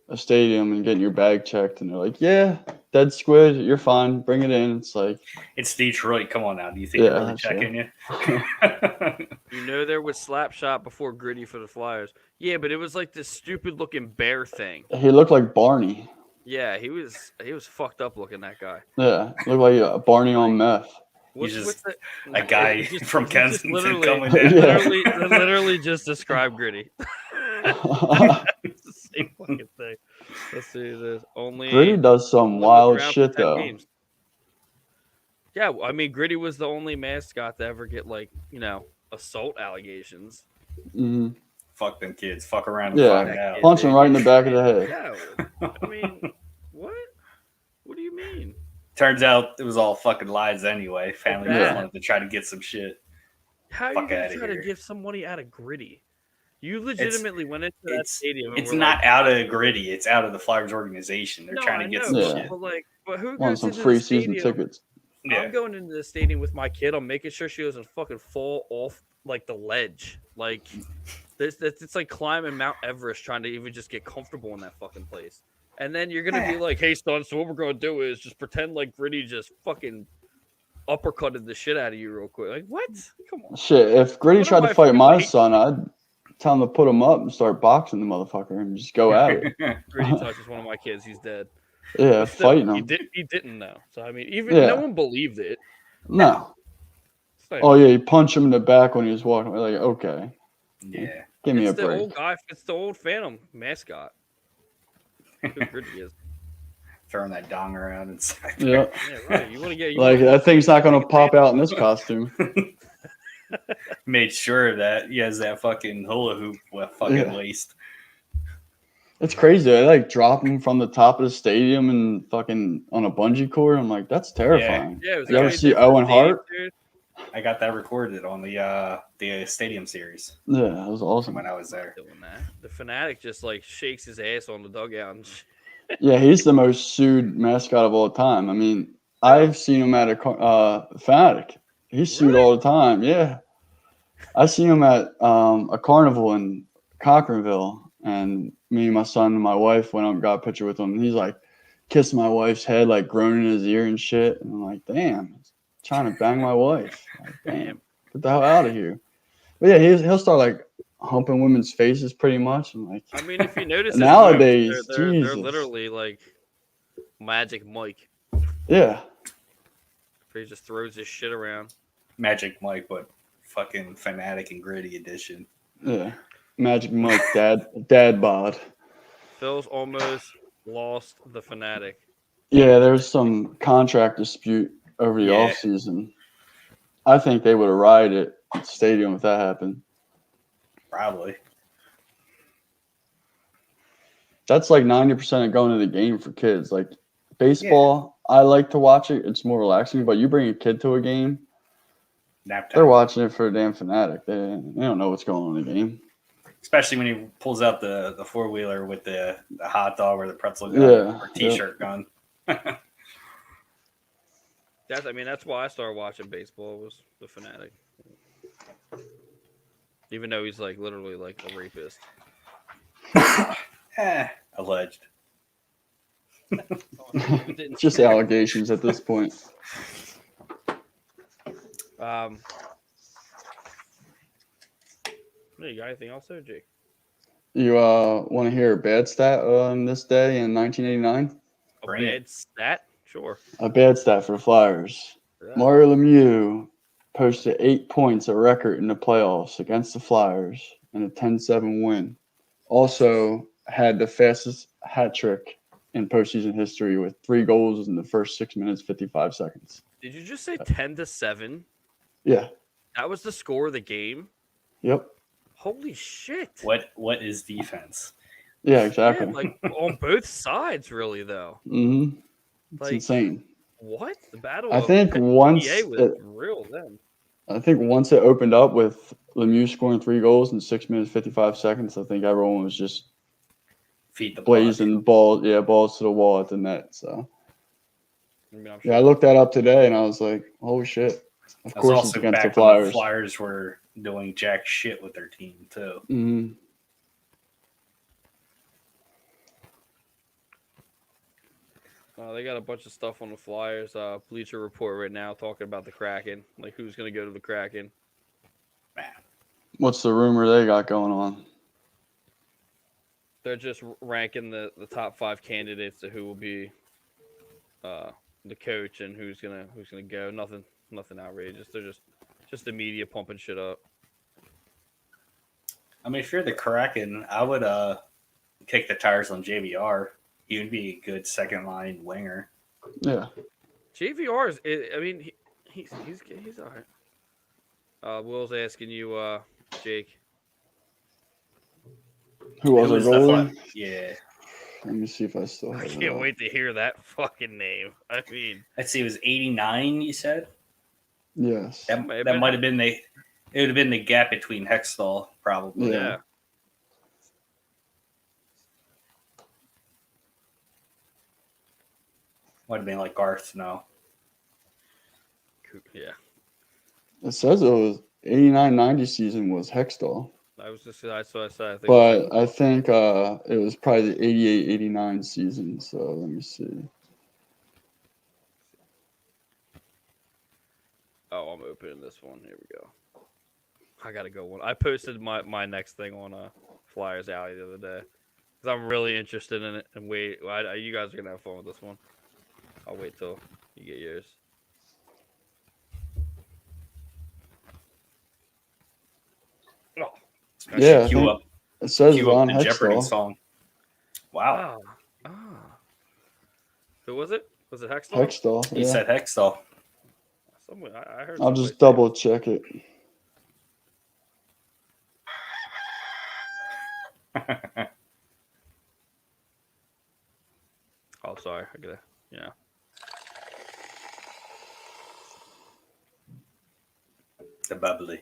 a stadium and getting your bag checked, and they're like, "Yeah, dead squid, you're fine. Bring it in." It's like, It's Detroit. Come on now. Do you think Yeah, they're really that's checking you? You know there was Slapshot before Gritty for the Flyers. Yeah, but it was like this stupid looking bear thing. he looked like Barney. Yeah, he was fucked up looking, that guy. Yeah, looked like Barney on meth. What's just the, A guy it just- from it just Kensington literally, coming in. Yeah. literally just described Gritty. It's the same fucking thing. Let's see this. Gritty does some only wild around for shit 10 though. games. Yeah, I mean, Gritty was the only mascot to ever get assault allegations. Mhm. Fuck them kids. Fuck around and Yeah. find out. Punch him right in the back of the head. Yeah, I mean, what? What do you mean? Turns out it was all fucking lies anyway. Family just Yeah. wanted to try to get some shit. How are you Fuck gonna outta try to here. give somebody out of Gritty? You legitimately went into that stadium. And It's were not like, out of Gritty. It's out of the Flyers organization. They're No, trying to I get know, some Yeah. shit. but who Want goes some into free the season stadium? tickets. Yeah. I'm going into the stadium with my kid. I'm making sure she doesn't fucking fall off like the ledge. Like it's like climbing Mount Everest trying to even just get comfortable in that fucking place. And then you're gonna be like, "Hey, son, so what we're gonna do is just pretend like Gritty just fucking uppercutted the shit out of you real quick." Like, what? Come on. Shit, if Gritty What tried am to I fight my feeling? son, I'd tell him to put him up and start boxing the motherfucker and just go at it. Gritty touches one of my kids, he's dead. Yeah, But still, fighting he him. didn't know. So I mean, even Yeah. no one believed it. No. It's not Oh even- yeah, you punch him in the back when he was walking. Like, okay, Yeah. give me it's a the break. old guy. It's the old Phantom mascot. Who Gritty is. Throwing that dong around inside. Yeah, Yeah, right. You want to get like that thing's not gonna pop out in this costume. Made sure of that he has that fucking hula hoop with fucking Yeah. waist. It's crazy. They like drop him from the top of the stadium and fucking on a bungee cord. I'm like, that's terrifying. Yeah, it was You ever way see different Owen stadium, Hart? dude. I got that recorded on the stadium series Yeah, that was awesome. when I was there. Doing that. The Fanatic just like shakes his ass on the dugout and shit. Yeah, he's the most sued mascot of all time. I mean, I've seen him at a Fanatic. He's sued all the time. Yeah, I seen him at a carnival in Cochranville, and me and my son and my wife went up and got a picture with him. And he's like kissing my wife's head, like groaning in his ear and shit. And I'm like, damn, he's trying to bang my wife. Like, damn, get the hell out of here. But yeah, he'll start like humping women's faces pretty much. And like, I mean, if you notice, his Nowadays, moves, they're Jesus. literally like Magic Mike. yeah, Where he just throws his shit around. Magic Mike, but fucking Fanatic and Gritty edition. yeah. Magic Mike, dad bod. Phil's almost lost the Fanatic. Yeah, there's some contract dispute over the Yeah. offseason. I think they would have rioted stadium if that happened. Probably. That's like 90% of going to the game for kids. Like baseball, I like to watch it. It's more relaxing. But you bring a kid to a game, Nap they're time. watching it for a damn fanatic. They don't know what's going on in the game. Especially when he pulls out the 4-wheeler with the hot dog or the pretzel gun Yeah, or T-shirt gun. That's why I started watching baseball. Was the fanatic, even though he's like literally like a rapist. Alleged. Just allegations at this point. You got anything else there, Jake? You want to hear a bad stat on this day in 1989? A bad stat? Sure. A bad stat for the Flyers. Yeah. Mario Lemieux posted 8 points, a record in the playoffs against the Flyers in a 10-7 win. Also had the fastest hat trick in postseason history with 3 goals in the first 6 minutes, 55 seconds. Did you just say 10-7? Yeah. That was the score of the game? Yep. Holy shit. What is defense? Yeah, exactly. Yeah, like on both sides, really, though. Mm-hmm. It's Like, insane. What? The battle I think once was real then. I think once it opened up with Lemieux scoring 3 goals in 6 minutes, 55 seconds, I think everyone was just Feed the blazing balls to the wall at the net. So I'm sure yeah, I looked that up today and I was like, "Holy shit!" Of That's course, also it's against back the when Flyers. the Flyers were doing jack shit with their team too. Mm-hmm. They got a bunch of stuff on the Flyers. Bleacher Report right now talking about the Kraken, like who's going to go to the Kraken. Man. What's the rumor they got going on? They're just ranking the top 5 candidates to who will be the coach and who's gonna go. Nothing outrageous. They're just the media pumping shit up. I mean, if you're the Kraken, I would kick the tires on JVR. He would be a good second line winger. Yeah. JVR is. He's all right. Will's asking you, Jake. Who was our goalie? Yeah. Let me see if I still have I it can't up. wait to hear that fucking name. I mean, Let's see, it was 89, you said? Yes. That might have been it would have been the gap between Hextall, probably. Yeah. Might have been like Garth, no. Yeah. It says it was 89-90 season was Hextall. That's what I said. I think it was probably the 88-89 season. So let me see. Oh, I'm opening this one. Here we go. I gotta go one. I posted my next thing on Flyers Alley the other day because I'm really interested in it. And you guys are gonna have fun with this one. I'll wait till you get yours. Oh. Yeah, it says cue Ron up the Jeopardy Hextall. song. Wow. Who was it? Was it Hextall? Hextall. He said Hextall. I heard. I'll just double check it. Oh, sorry. I gotta. Yeah. The bubbly.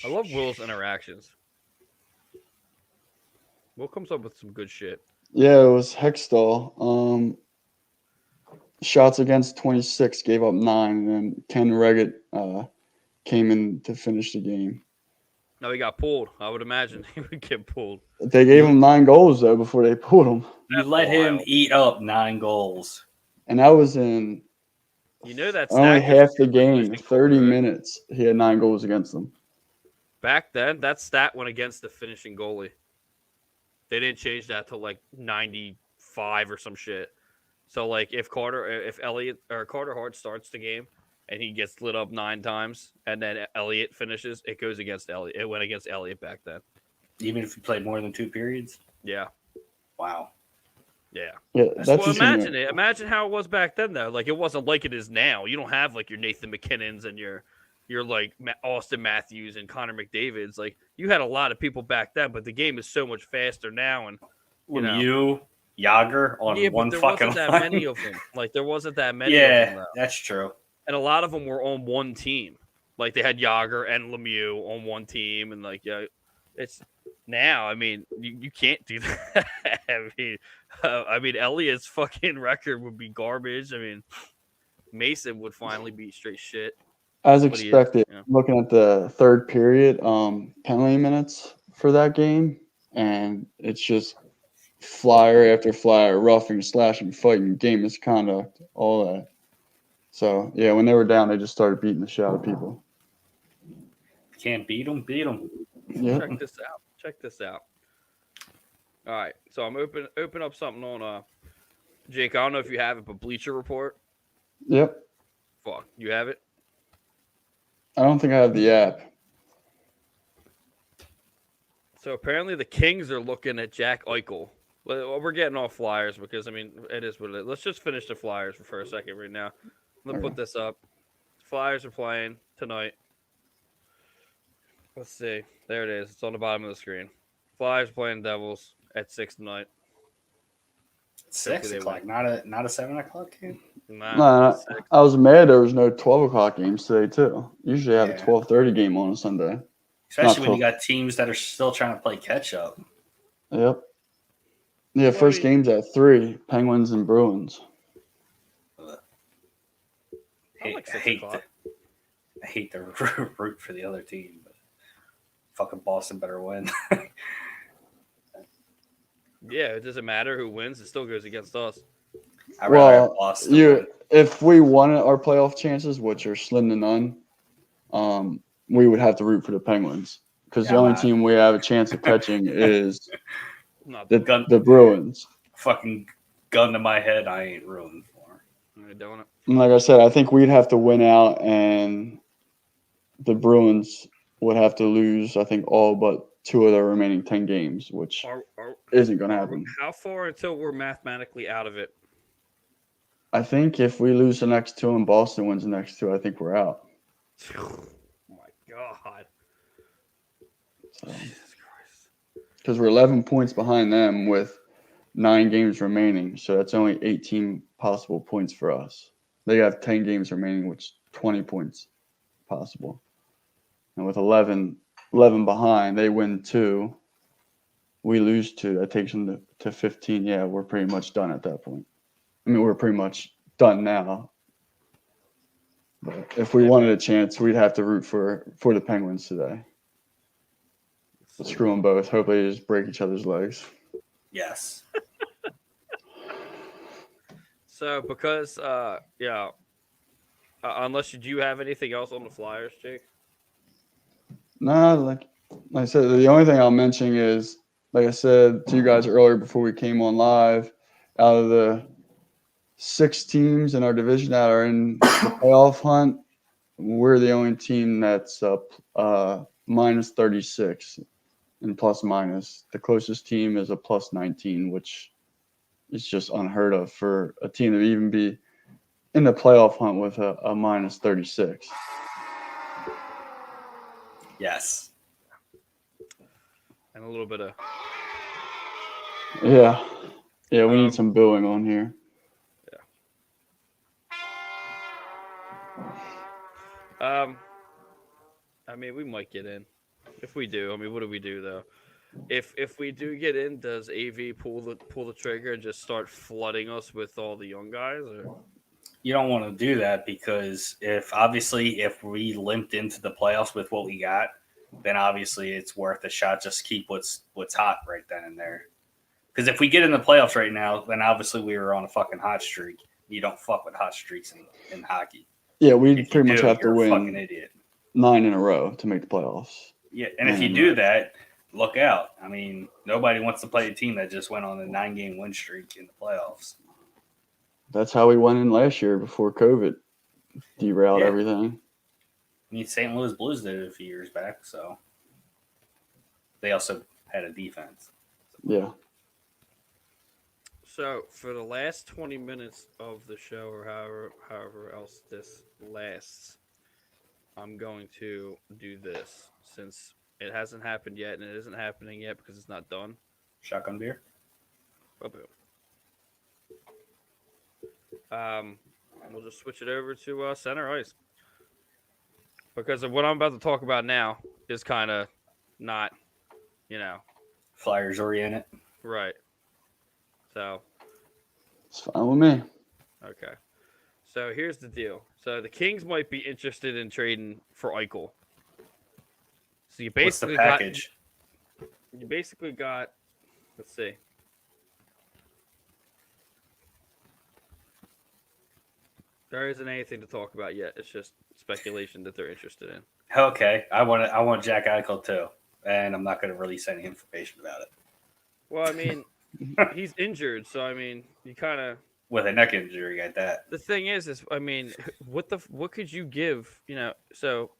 I love Will's interactions. Will comes up with some good shit. Yeah, it was Hextall. Shots against 26, gave up 9, and then Ken Reggett came in to finish the game. No, he got pulled. I would imagine he would get pulled. They gave him 9 goals though before they pulled him. You let him eat up 9 goals. And that was in that's only half the game, 30 minutes. He had 9 goals against them. Back then, that stat went against the finishing goalie. They didn't change that till like 95 or some shit. So like if Carter Hart starts the game and he gets lit up 9 times and then Elliott finishes, it goes against Elliott. It went against Elliott back then. Even if he played more than 2 periods? Yeah. Wow. Yeah. Yeah, That's that's Well, a team. imagine it. Imagine how it was back then, though. Like, it wasn't like it is now. You don't have like your Nathan McKinnons and your like Austin Matthews and Connor McDavid's. Like, you had a lot of people back then, but the game is so much faster now. And Lemieux, Yager on yeah, but one there fucking wasn't that line. many of them. Like, there wasn't that many of them Yeah, though, that's true. and a lot of them were on one team. Like, they had Yager and Lemieux on one team, and like, yeah, it's now. I mean, you can't do that. I mean, Elliott's fucking record would be garbage. I mean, Mason would finally be straight shit. As But he is, expected, yeah. looking at the third period, penalty minutes for that game, and it's just flyer after flyer, roughing, slashing, fighting, game misconduct, all that. So yeah, when they were down, they just started beating the shit out of people. Can't beat them, beat them. Yeah. Check this out. Check this out. All right, so I'm open up something on Jake. I don't know if you have it, but Bleacher Report. Yep. Fuck, you have it. I don't think I have the app. So apparently the Kings are looking at Jack Eichel. We're getting off Flyers because, I mean, it is what it is. Let's just finish the Flyers for a second right now. Let me put this up. Flyers are playing tonight. Let's see. There it is. It's on the bottom of the screen. Flyers playing Devils at 6 tonight. 6 o'clock, not a 7 o'clock game. No, I was mad there was no 12 o'clock games today too. Usually I have a 12:30 game on a Sunday. Especially when you got teams that are still trying to play catch up. Yep. Yeah, first game's at 3, Penguins and Bruins. I hate to root for the other team, but fucking Boston better win. Yeah, it doesn't matter who wins; it still goes against us. Well, if we won our playoff chances, which are slim to none, we would have to root for the Penguins because the only team we have a chance of catching is the Bruins. Fucking gun to my head, I ain't rooting for. I don't. And like I said, I think we'd have to win out, and the Bruins would have to lose, I think, all but 2 of their remaining 10 games, which isn't going to happen. How far until we're mathematically out of it? I think if we lose the next 2 and Boston wins the next 2, I think we're out. Oh my God. Jesus Christ. Because we're 11 points behind them with 9 games remaining. So that's only 18 possible points for us. They have 10 games remaining, which is 20 points possible. And with 11 behind, they win 2. We lose 2. That takes them to 15. Yeah, we're pretty much done at that point. I mean, we're pretty much done now. But if we wanted a chance, we'd have to root for the Penguins today. But screw them both. Hopefully they just break each other's legs. Yes. So, because, unless you have anything else on the Flyers, Jake? No, like I said, the only thing I'll mention is, like I said to you guys earlier before we came on live, out of the 6 teams in our division that are in the playoff hunt, we're the only team that's minus 36 in plus minus. The closest team is a plus 19, which is just unheard of for a team to even be in the playoff hunt with a minus 36. Yes. And a little bit of... Yeah, we need some booing on here. Yeah. I mean, we might get in. If we do, I mean, what do we do though? If we do get in, does AV pull the trigger and just start flooding us with all the young guys? Or? You don't want to do that because if we limped into the playoffs with what we got, then obviously it's worth a shot. Just keep what's hot right then and there. Because if we get in the playoffs right now, then obviously we were on a fucking hot streak. You don't fuck with hot streaks in hockey. Yeah, we pretty much have to win fucking idiot. 9 in a row to make the playoffs. Yeah, and if you do that, look out. I mean, nobody wants to play a team that just went on a 9-game win streak in the playoffs. That's how we went in last year before COVID derailed everything. I mean, St. Louis Blues did it a few years back, so they also had a defense. Yeah. So for the last 20 minutes of the show, or however else this lasts, I'm going to do this since it hasn't happened yet, and it isn't happening yet because it's not done. Shotgun beer. Boom. We'll just switch it over to center ice because of what I'm about to talk about now is kind of not, Flyers oriented. right. So, It's fine with me. okay. So here's the deal. So the Kings might be interested in trading for Eichel. So you What's the basically package? got. Let's see. There isn't anything to talk about yet. It's just speculation that they're interested in. Okay, I want Jack Eichel too, and I'm not going to release any information about it. Well, I mean, he's injured, so I mean, you kind of. With a neck injury at that. The thing is I mean, what could you give? So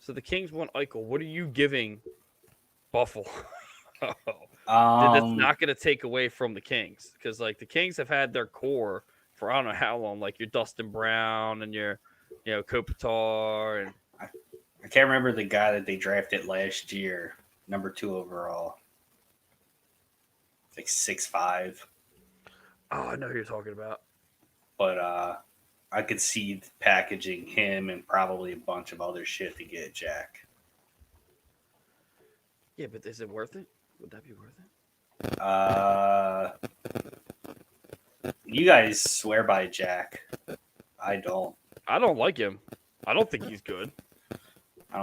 the Kings want Eichel. What are you giving Buffalo? That's not going to take away from the Kings because like the Kings have had their core for I don't know how long. Like your Dustin Brown and your, Kopitar and. I can't remember the guy that they drafted last year, number 2 overall. It's like 6'5". Oh, I know who you're talking about. But I could see packaging him and probably a bunch of other shit to get Jack. Yeah, but is it worth it? Would that be worth it? You guys swear by Jack. I don't. I don't like him. I don't think he's good.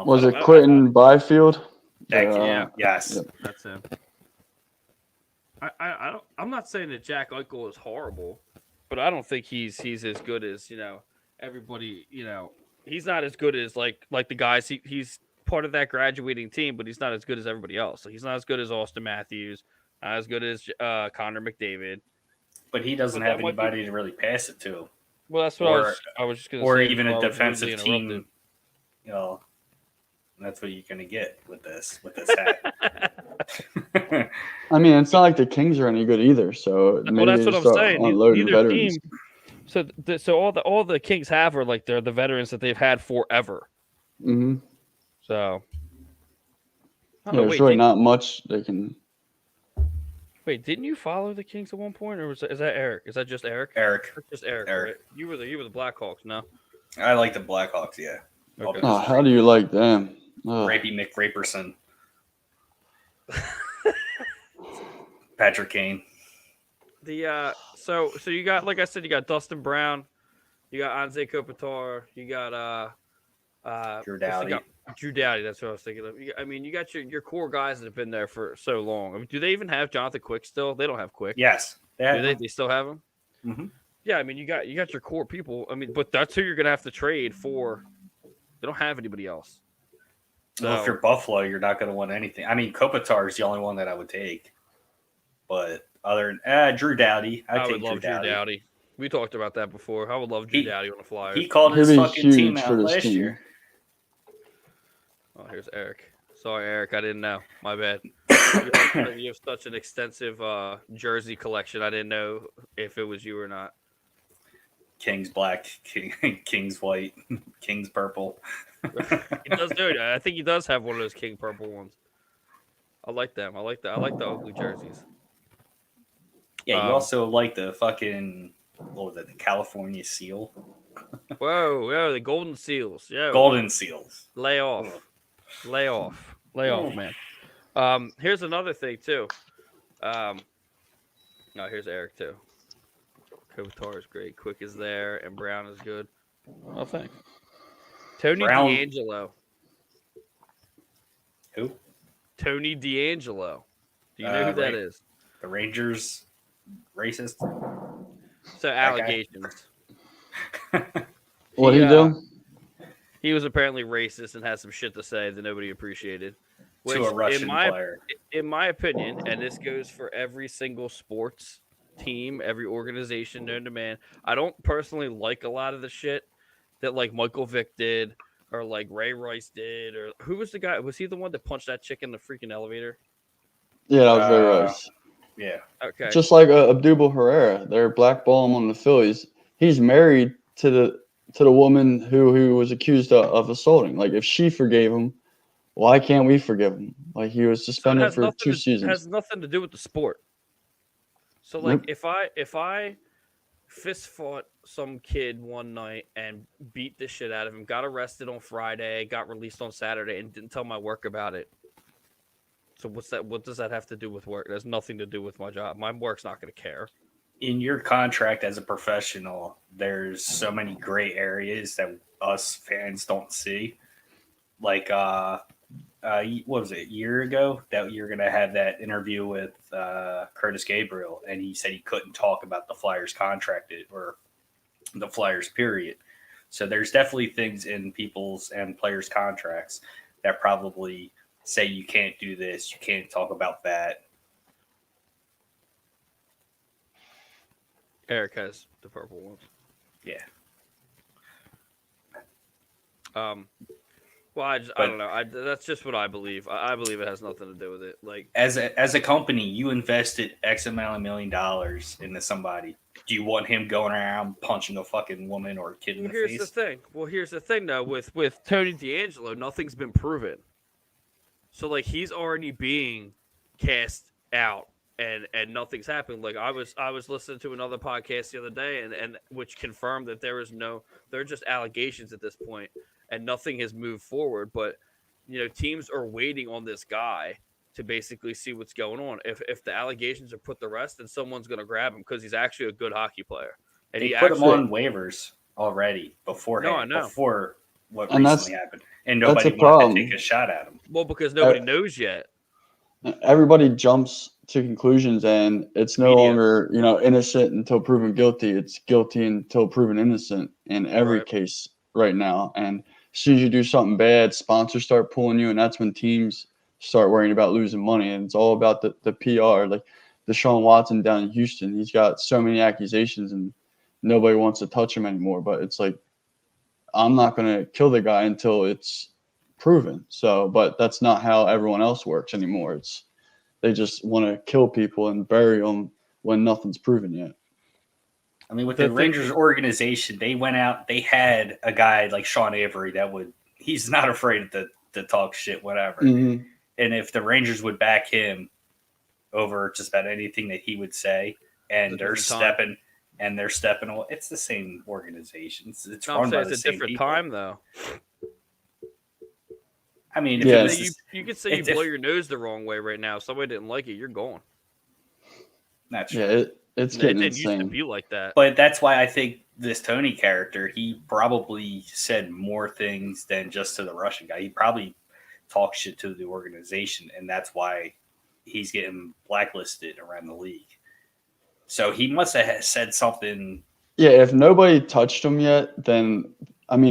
Was it Quentin Byfield? Yeah. Yes. Yeah. That's him. I'm not saying that Jack Eichel is horrible, but I don't think he's as good as everybody. He's not as good as like the guys. He's part of that graduating team, but he's not as good as everybody else. So he's not as good as Austin Matthews, not as good as Connor McDavid. But he doesn't have anybody to really pass it to. Well, that's what I was just going to say. Or even a defensive team. That's what you're going to get with this hat. I mean, it's not like the Kings are any good either. So maybe that's what I'm saying. Unloading veterans. Team, so all the Kings have are like they're the veterans that they've had forever. Mm-hmm. So there's really not much they can. Wait, didn't you follow the Kings at one point, or is that Eric? Is that just Eric? Eric. Just Eric. Right? You were the Blackhawks, no? I like the Blackhawks, yeah. Okay. Oh, how do you like them? Rapey McRaperson. Patrick Kane. So you got, like I said, you got Dustin Brown, you got Anze Kopitar, you got Drew Doughty. Drew Doughty, that's what I was thinking of. You got your core guys that have been there for so long. I mean, do they even have Jonathan Quick still? They don't have Quick. Yes. They still have him? Mm-hmm. Yeah, I mean, you got your core people. I mean, but that's who you're gonna have to trade for. They don't have anybody else. Well, if you're Buffalo, you're not going to want anything. I mean, Kopitar is the only one that I would take. But other than Drew Doughty, I would love Drew Doughty. We talked about that before. I would love Drew Doughty on the Flyers. He called his fucking team out last year. Oh, here's Eric. Sorry, Eric. I didn't know. My bad. You have such an extensive jersey collection. I didn't know if it was you or not. King's black, King's white, King's purple. He does do it. I think he does have one of those King purple ones. I like them. I like the ugly jerseys. Yeah, you also like the fucking, what was it, the California seal? Whoa, the Golden Seals. Yeah, Golden Seals. Lay off, man. Here's another thing too. Here's Eric too. Kopitar is great. Quick is there, and Brown is good. Oh, thanks. Tony DeAngelo. Who? Tony DeAngelo. Do you know who that is? The Rangers racist? So allegations. What'd he do? He was apparently racist and had some shit to say that nobody appreciated. Which, to a Russian player. In my opinion, and this goes for every single sports team, every organization known to man, I don't personally like a lot of the shit that like Michael Vick did or like Ray Rice did, or who was the guy? Was he the one that punched that chick in the freaking elevator? Yeah, that was Ray Rice. Yeah. Okay. Just like Abdul Herrera, they're blackballing him on the Phillies. He's married to the woman who was accused of assaulting. Like, if she forgave him, why can't we forgive him? Like, he was So it suspended has for nothing 2 to seasons. has nothing to do with the sport. So like Nope. if I fist fought some kid one night and beat the shit out of him, got arrested on Friday, got released on Saturday, and didn't tell my work about it. So what does that have to do with work? There's nothing to do with my job. My work's not gonna care. In your contract as a professional, there's so many gray areas that us fans don't see. Like, what was it, a year ago that you're going to have that interview with Curtis Gabriel, and he said he couldn't talk about the Flyers contract or the Flyers period. So there's definitely things in people's and players' contracts that probably say you can't do this, you can't talk about that. Eric has the purple ones. Yeah. Well, I don't know. That's just what I believe. I believe it has nothing to do with it. Like As a company, you invested X amount of $1 million into somebody. Do you want him going around punching a fucking woman or a kid in the here's face? the thing. Well, here's the thing though. With Tony D'Angelo, nothing's been proven. So like he's already being cast out and nothing's happened. Like I was listening to another podcast the other day and which confirmed that they're just allegations at this point and nothing has moved forward. But teams are waiting on this guy to basically see what's going on. If the allegations are put to rest, then someone's gonna grab him because he's actually a good hockey player. And They he put him actually on waivers already beforehand, No, I know. before what And recently happened, and that's nobody a wanted to problem. take a shot at him. Well, because nobody knows yet. Everybody jumps to conclusions, and it's no Media. longer innocent until proven guilty. It's guilty until proven innocent in every Right. case right now. And as soon as you do something bad, sponsors start pulling you, and that's when teams start worrying about losing money. And it's all about the PR. Like Deshaun Watson down in Houston, he's got so many accusations, and nobody wants to touch him anymore. But it's like, I'm not going to kill the guy until it's proven. So, but that's not how everyone else works anymore. They just want to kill people and bury them when nothing's proven yet. I mean, with the Rangers organization, they went out, they had a guy like Sean Avery he's not afraid to talk shit, whatever. Mm-hmm. And if the Rangers would back him over just about anything that he would say, and they're stepping away, it's the same organization. It's run by the same different people. time though. I mean, you could say you blow your nose the wrong way right now. If somebody didn't like it, you're gone. Not true. Yeah, it's getting it insane. Used to be like that. But that's why I think this Tony character, he probably said more things than just to the Russian guy. He probably talked shit to the organization, and that's why he's getting blacklisted around the league. So he must have said something. Yeah, if nobody touched him yet, then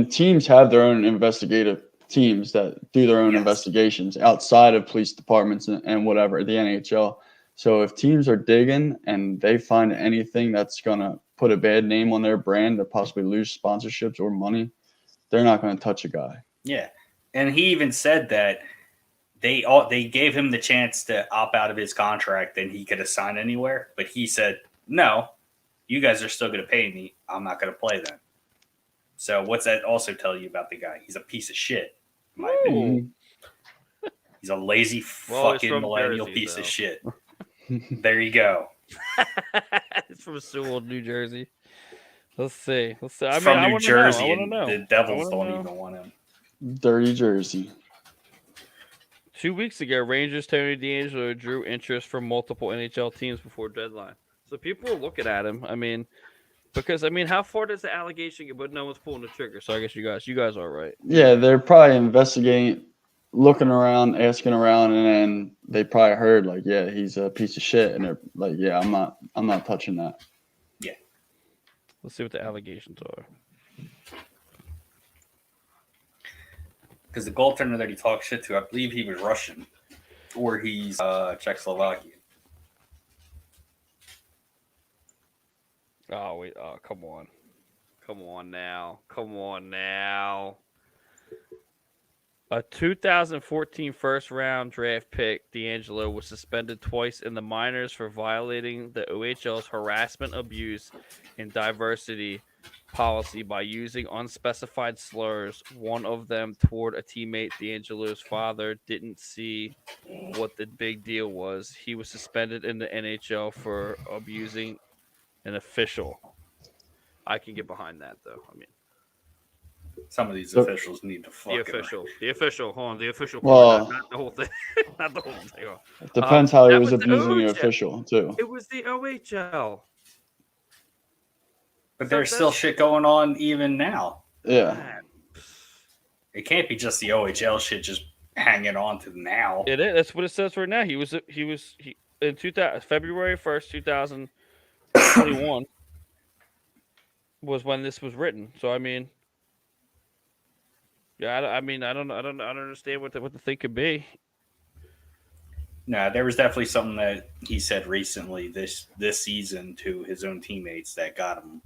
teams have their own investigative teams that do their own investigations outside of police departments and whatever, the NHL. So if teams are digging and they find anything that's going to put a bad name on their brand to possibly lose sponsorships or money, they're not going to touch a guy. Yeah. And he even said that they gave him the chance to opt out of his contract and he could have signed anywhere. But he said, no, you guys are still going to pay me. I'm not going to play then. So what's that also tell you about the guy? He's a piece of shit, in my opinion. He's a lazy fucking millennial piece of shit. There you go. It's from Sewell, New Jersey. Let's see. From New Jersey, and the Devils don't even want him. Dirty Jersey. 2 weeks ago, Rangers Tony D'Angelo drew interest from multiple NHL teams before deadline. So people are looking at him. Because how far does the allegation get? But no one's pulling the trigger. So I guess you guys are right. Yeah, they're probably investigating, looking around, asking around, and then they probably heard like, yeah, he's a piece of shit, and they're like, yeah, I'm not touching that. Yeah. Let's see what the allegations are. Because the goaltender that he talked shit to, I believe he was Russian, or he's Czechoslovakian. Oh wait! Oh, come on now! A 2014 first-round draft pick, D'Angelo was suspended twice in the minors for violating the OHL's harassment, abuse, and diversity policy by using unspecified slurs. One of them toward a teammate. D'Angelo's father didn't see what the big deal was. He was suspended in the NHL for abusing an official. I can get behind that, though. I mean, Some of these So- officials need to fucking. the official. Hold on, the official. Well- Part, not the whole thing. Not the whole thing. It depends how he that was was the abusing the OHL. official too. It was the OHL. But So there's still shit going on even now. Yeah, Man, It can't be just the OHL shit just hanging on to now. it is. That's what it says right now. He in 2000 February 1st, 2021 was when this was written. So I mean, yeah, I don't understand what the thing could be. Nah, there was definitely something that he said recently this season to his own teammates that got him.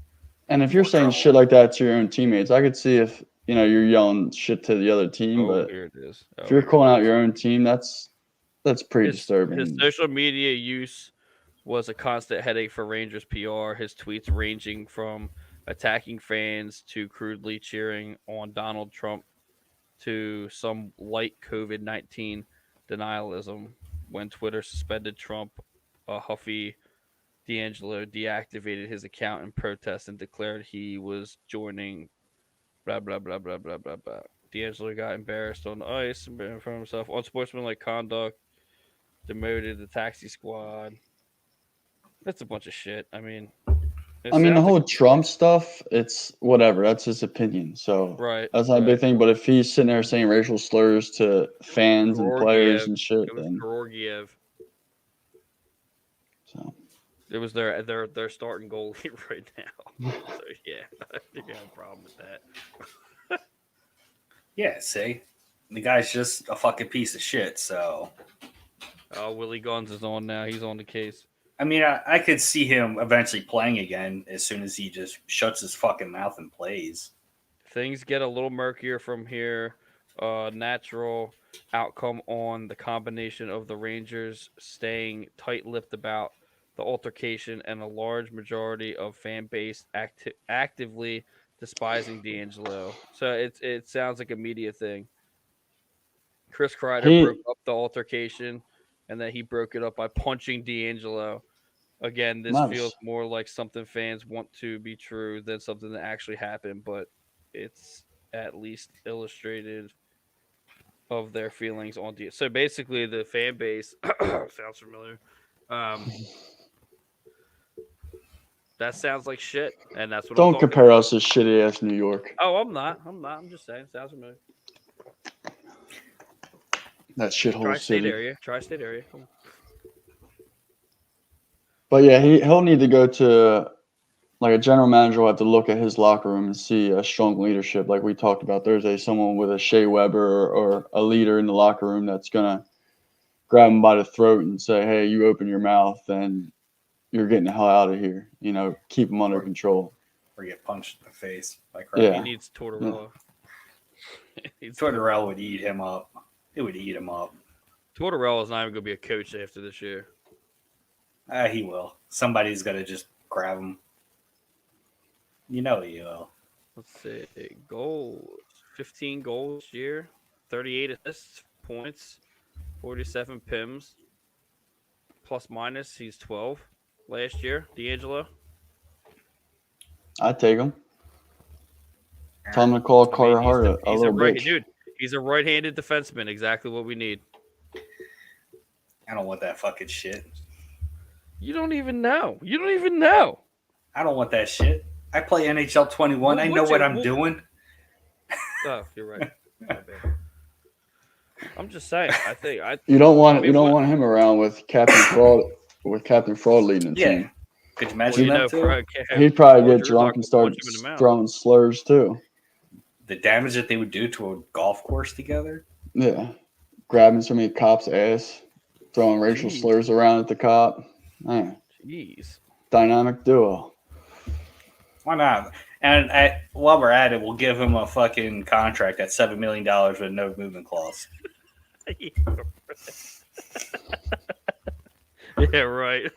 and if you're More saying trouble. shit like that to your own teammates, I could see if you're yelling shit to the other team, Oh, but here it is. if you're calling out your own team, that's pretty disturbing. His social media use was a constant headache for Rangers PR. His tweets ranging from attacking fans to crudely cheering on Donald Trump to some light COVID-19 denialism. When Twitter suspended Trump, a huffy D'Angelo deactivated his account in protest and declared he was joining blah blah blah blah blah blah blah. D'Angelo got embarrassed on the ice in front of himself. Unsportsmanlike conduct, demoted the taxi squad. That's a bunch of shit. I mean, the whole Trump stuff, it's whatever. That's his opinion. So right. that's not a big thing. But if he's sitting there saying racial slurs to fans and players and shit, It was then Georgiev. so It was their starting goalie right now. So yeah, I think I have a problem with that. Yeah, see? The guy's just a fucking piece of shit, so. Willie Guns is on now. He's on the case. I mean, I could see him eventually playing again as soon as he just shuts his fucking mouth and plays. Things get a little murkier from here. Natural outcome on the combination of the Rangers staying tight-lipped about the altercation and a large majority of fan base actively despising D'Angelo. So it sounds like a media thing. Chris Kreider broke up the altercation, and then he broke it up by punching D'Angelo. Again, this feels more like something fans want to be true than something that actually happened, but it's at least illustrated of their feelings on D'Angelo. So basically, the fan base sounds familiar. That sounds like shit, and that's what. Don't compare us to shitty ass New York. Oh, I'm not. I'm just saying. Sounds familiar. That shithole city. Tri-state area. Come on. But yeah, he'll need to go to, like, a general manager will have to look at his locker room and see a strong leadership, like we talked about Thursday. Someone with a Shea Weber or a leader in the locker room that's gonna grab him by the throat and say, "Hey, you open your mouth and you're getting the hell out of here." Keep him under control. Or get punched in the face. Yeah. He needs Tortorella. Tortorella would eat him up. It would eat him up. Tortorella's not even going to be a coach after this year. He will. Somebody's got to just grab him. He will. Let's see. Goals. 15 goals this year. 38 assists, points. 47 PIMs. Plus minus, he's 12 last year. D'Angelo. I'd take him. Tell him to call Carter Hart a little bitch. Dude, he's a right-handed defenseman. Exactly what we need. I don't want that fucking shit. You don't even know. I don't want that shit. I play NHL 21. I know what I'm doing. Oh, you're right. My bad. I'm just saying. You don't want him around with Captain Fraud leading the team. Could you imagine that too? He'd probably get drunk and start throwing slurs too. The damage that they would do to a golf course together. Yeah, grabbing so many cops' ass, throwing racial slurs around at the cop. Man. Jeez. Dynamic duo. Why not? And while we're at it, we'll give him a fucking contract at $7 million with no movement clause. Yeah, right.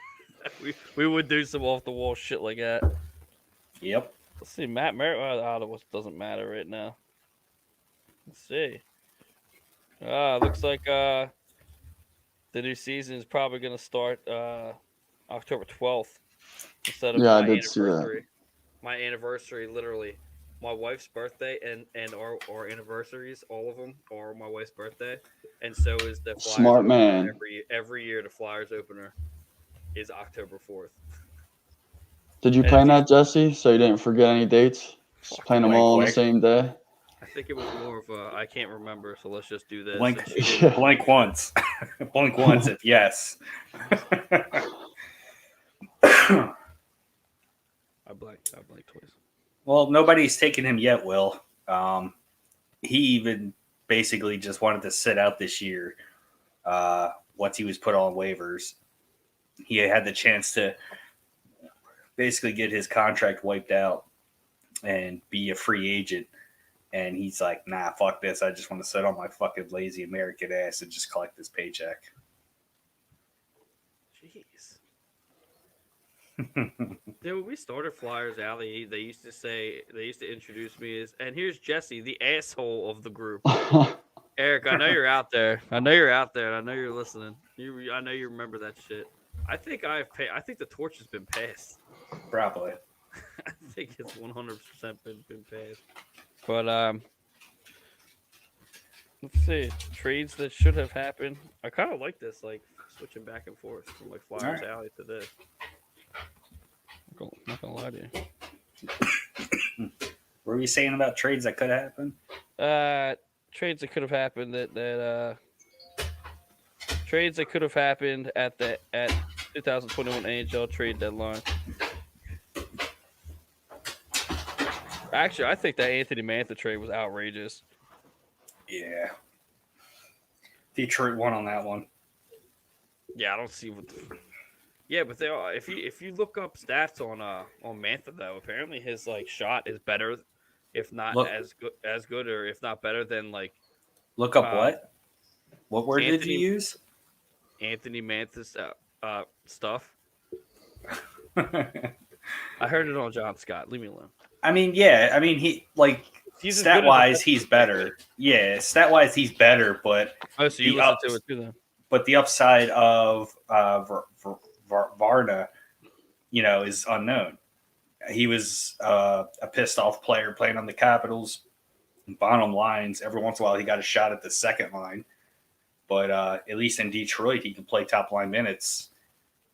we would do some off the wall shit like that. Yep. Let's see, Matt Merritt doesn't matter right now. Let's see. Looks like the new season is probably gonna start October 12th instead of Yeah, I my did see that. anniversary. My anniversary, literally, my wife's birthday and our anniversaries, all of them are my wife's birthday, and so is the Flyers Smart opener. man. Every year the Flyers opener is October 4th. Did you And plan it's that, Jesse? So you didn't forget any dates? Just Fuck playing them blank all on the quick. same day? I think it was more of a I can't remember, so let's just do this. Blank, And she did- blank once. Blank once if yes. I blanked twice. Well, nobody's taken him yet, Will. He even basically just wanted to sit out this year once he was put on waivers. He had the chance to basically get his contract wiped out and be a free agent. And he's like, nah, fuck this. I just want to sit on my fucking lazy American ass and just collect this paycheck. Jeez. Dude, when we started Flyers Alley, they used to introduce me as, and here's Jesse, the asshole of the group. Eric, I know you're out there. I know you're listening. I know you remember that shit. I think I think the torch has been passed. Probably. I think it's 100% been passed. But let's see, trades that should have happened. I kind of like this, like switching back and forth from like Flyers Alley to this. I'm not gonna lie to you. What were you saying about trades that could happen? Trades that could have happened trades that could have happened at 2021 NHL trade deadline. Actually, I think that Anthony Mantha trade was outrageous. Yeah. Detroit won on that one. Yeah, I don't see what. Yeah, but they are. If you look up stats on Mantha though, apparently his like shot is better, if not as good, or if not better than like. Look up what? What word did you use? Anthony Mantha's stuff. I heard it on John Scott. Leave me alone. I mean, yeah. I mean, stat wise, he's better. Yeah, stat wise, he's better. But so you listen to it too, then. But the upside of Varna, is unknown. He was a pissed off player playing on the Capitals. Bottom lines, every once in a while he got a shot at the second line. But at least in Detroit, he can play top line minutes.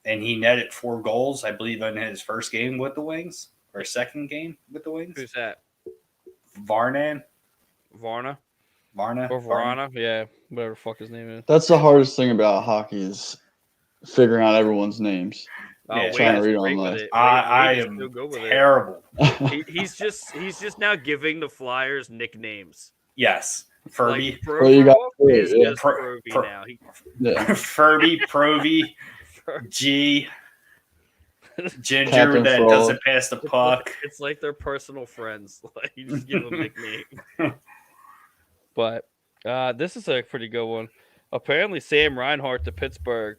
And he netted 4 goals, I believe, in his first game with the Wings. Or second game with the Wings. Who's that? Varna? Or Varana? Yeah, whatever the fuck his name is. That's the hardest thing about hockey is figuring out everyone's names. Trying to read on that. I am terrible. He's just now giving the Flyers nicknames. Yes. Furby. Like, is just Furby now. Furby, Provy, G, Ginger that doesn't pass the puck. It's like they're personal friends. Like you just give them a nickname. But this is a pretty good one. Apparently, Sam Reinhart to Pittsburgh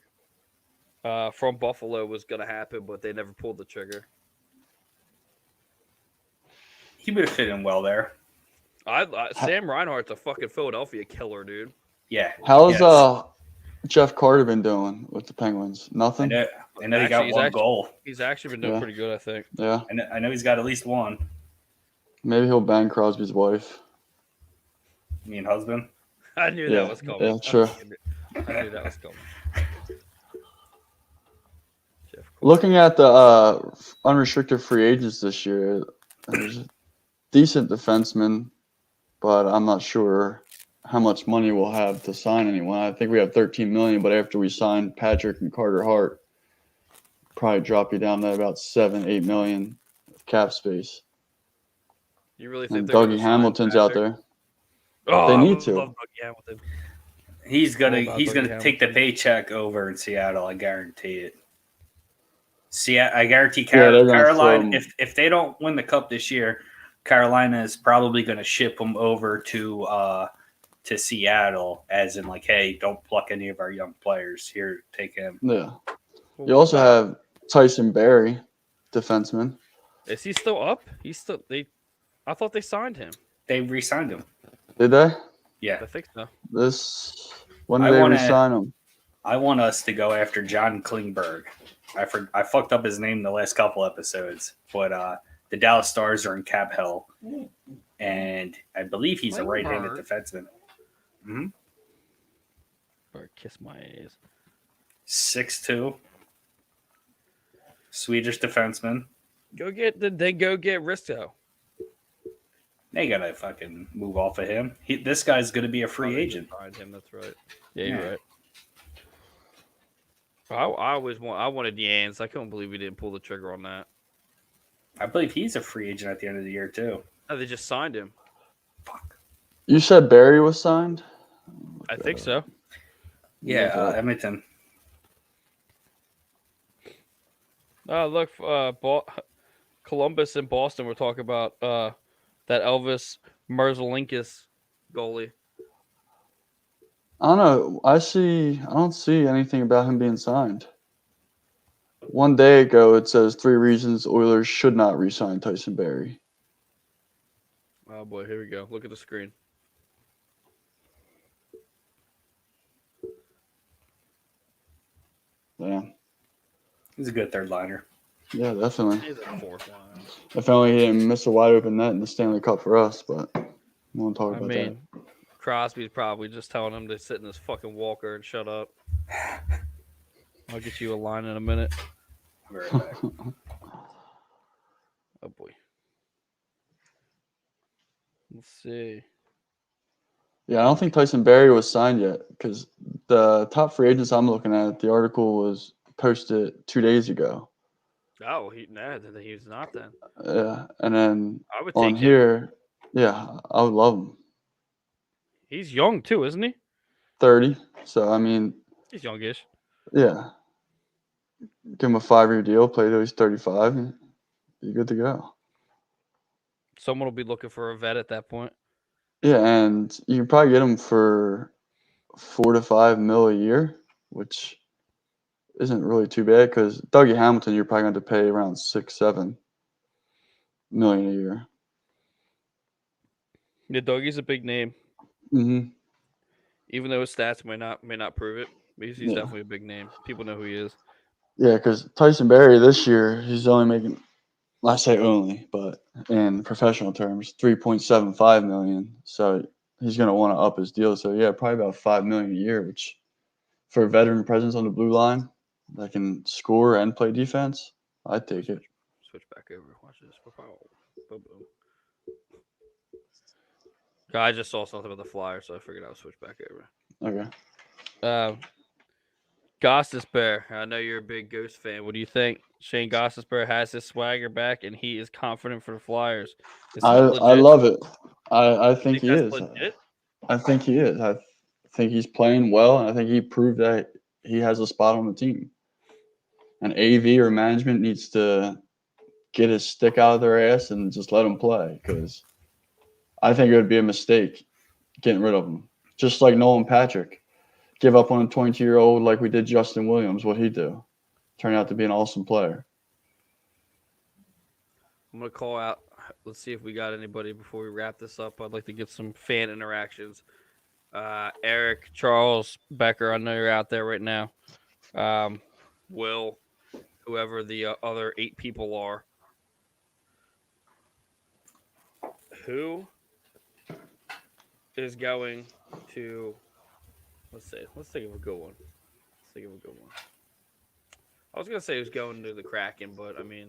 from Buffalo was going to happen, but they never pulled the trigger. He would have fit in well there. Sam Reinhart's a fucking Philadelphia killer, dude. Yeah. How's Jeff Carter been doing with the Penguins? Nothing? I know he got one goal. He's actually been doing pretty good, I think. Yeah. I know he's got at least one. Maybe he'll bang Crosby's wife. You mean husband? I knew that was coming. Yeah, true. I knew that was coming. Looking at the unrestricted free agents this year, there's decent defensemen, but I'm not sure how much money we'll have to sign anyone. I think we have $13 million, but after we sign Patrick and Carter Hart, probably drop you down to about $7-8 million cap space. You really think Dougie Hamilton's out there? Oh, they need to. Love Dougie Hamilton. He's gonna take the paycheck over in Seattle. I guarantee it. See, I guarantee they're gonna throw Carolina. him. If they don't win the cup this year, Carolina is probably going to ship them over to Seattle, as in like, hey, don't pluck any of our young players. Here, take him. Yeah. Well, You what also about- have Tyson Berry, defenseman. Is he still up? He's still they. I thought they signed him. They re-signed him. Did they? Yeah, I think so. When I did they wanna- re-sign him? I want us to go after John Klingberg. I fucked up his name the last couple episodes, but the Dallas Stars are in cap hell, and I believe he's a right-handed Klingberg? defenseman. Mm-hmm. Or kiss my ass. 6'2", Swedish defenseman. Go get Risto. They gotta fucking move off of him. This guy's gonna be a free agent. Signed him. That's right. Yeah, you're right. I wanted Yans. I couldn't believe we didn't pull the trigger on that. I believe he's a free agent at the end of the year too. Oh, they just signed him. Fuck. You said Berry was signed? I think so. Yeah, Edmonton. Oh, look, Columbus and Boston were talking about that Elvis Merzlikins goalie. I don't know. I don't see anything about him being signed. One day ago, it says 3 reasons Oilers should not re-sign Tyson Berry. Oh boy, here we go. Look at the screen. Yeah, He's a good third liner. yeah, definitely. He's a fourth line. If only he didn't miss a wide open net in the Stanley Cup for us, but we won't talk I about mean, Crosby's probably just telling him to sit in his fucking walker and shut up. I'll get you a line in a minute. I'll be right back. Oh boy. Let's see. that. Yeah, I don't think Tyson Berry was signed yet because the top free agents I'm looking at, the article was posted 2 days ago. Oh, then he was not then. Yeah, and then I would on take him. here, yeah, I would love him. He's young too, isn't he? 30. So I mean, He's youngish. yeah, give him a 5-year deal, play till he's 35, and be good to go. Someone will be looking for a vet at that point. Yeah, and you can probably get him for 4 to 5 mil a year, which isn't really too bad because Dougie Hamilton, you're probably going to pay around 6-7 million a year. Yeah, Dougie's a big name, Mm-hmm. even though his stats may not prove it. But he's Yeah. definitely a big name. People know who he is. Yeah, because Tyson Berry this year, he's only making, I say only, but in professional terms, 3.75 million. So he's going to want to up his deal. So yeah, probably about 5 million a year, which for a veteran presence on the blue line that can score and play defense, I'd take it. Switch back over. Watch this. Boom, boom. I just saw something about the Flyers, so I figured I would switch back over. Okay. Gostisbehere. I know you're a big Ghost fan. What do you think? Shane Gostisbehere has his swagger back, and he is confident for the Flyers. Is he I legit? love it. I think he that's is. legit? I think he is. I think he's playing well, and I think he proved that he has a spot on the team. And AV or management needs to get his stick out of their ass and just let him play because I think it would be a mistake getting rid of him. Just like Nolan Patrick. Give up on a 22-year-old like we did Justin Williams. What'd he do? Turned out to be an awesome player. I'm going to call out. Let's see if we got anybody before we wrap this up. I'd like to get some fan interactions. Eric, Charles, Becker, I know you're out there right now. Will, whoever the other 8 people are. Who is going to... Let's see. Let's think of a good one. I was going to say who's going to the Kraken, but, I mean,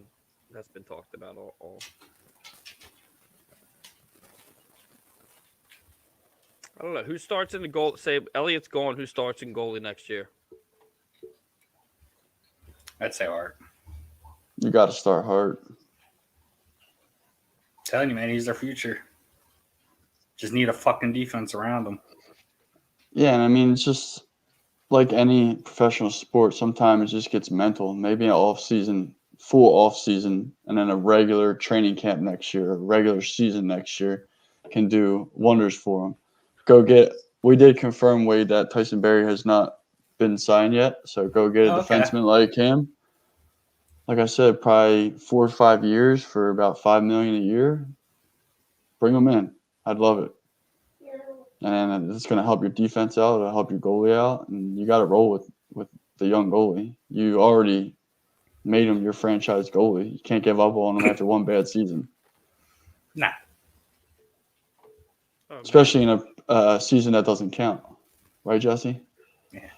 that's been talked about all. I don't know. Who starts in the goal? Say Elliott's gone. Who starts in goalie next year? I'd say Hart. You got to start Hart. Telling you, man, he's their future. Just need a fucking defense around him. Yeah, and I mean, it's just like any professional sport, sometimes it just gets mental. Maybe an off season, full off season, and then a regular training camp next year, a regular season next year, can do wonders for him. Go get. We did confirm, Wade, that Tyson Berry has not been signed yet, so go get a Okay. defenseman like him. Like I said, probably 4 or 5 years for about $5 million a year. Bring him in. I'd love it. And it's going to help your defense out. It'll help your goalie out, and you got to roll with the young goalie. You already made him your franchise goalie. You can't give up on him after one bad season, Nah. Oh, especially in a season that doesn't count, right, Jesse? yeah.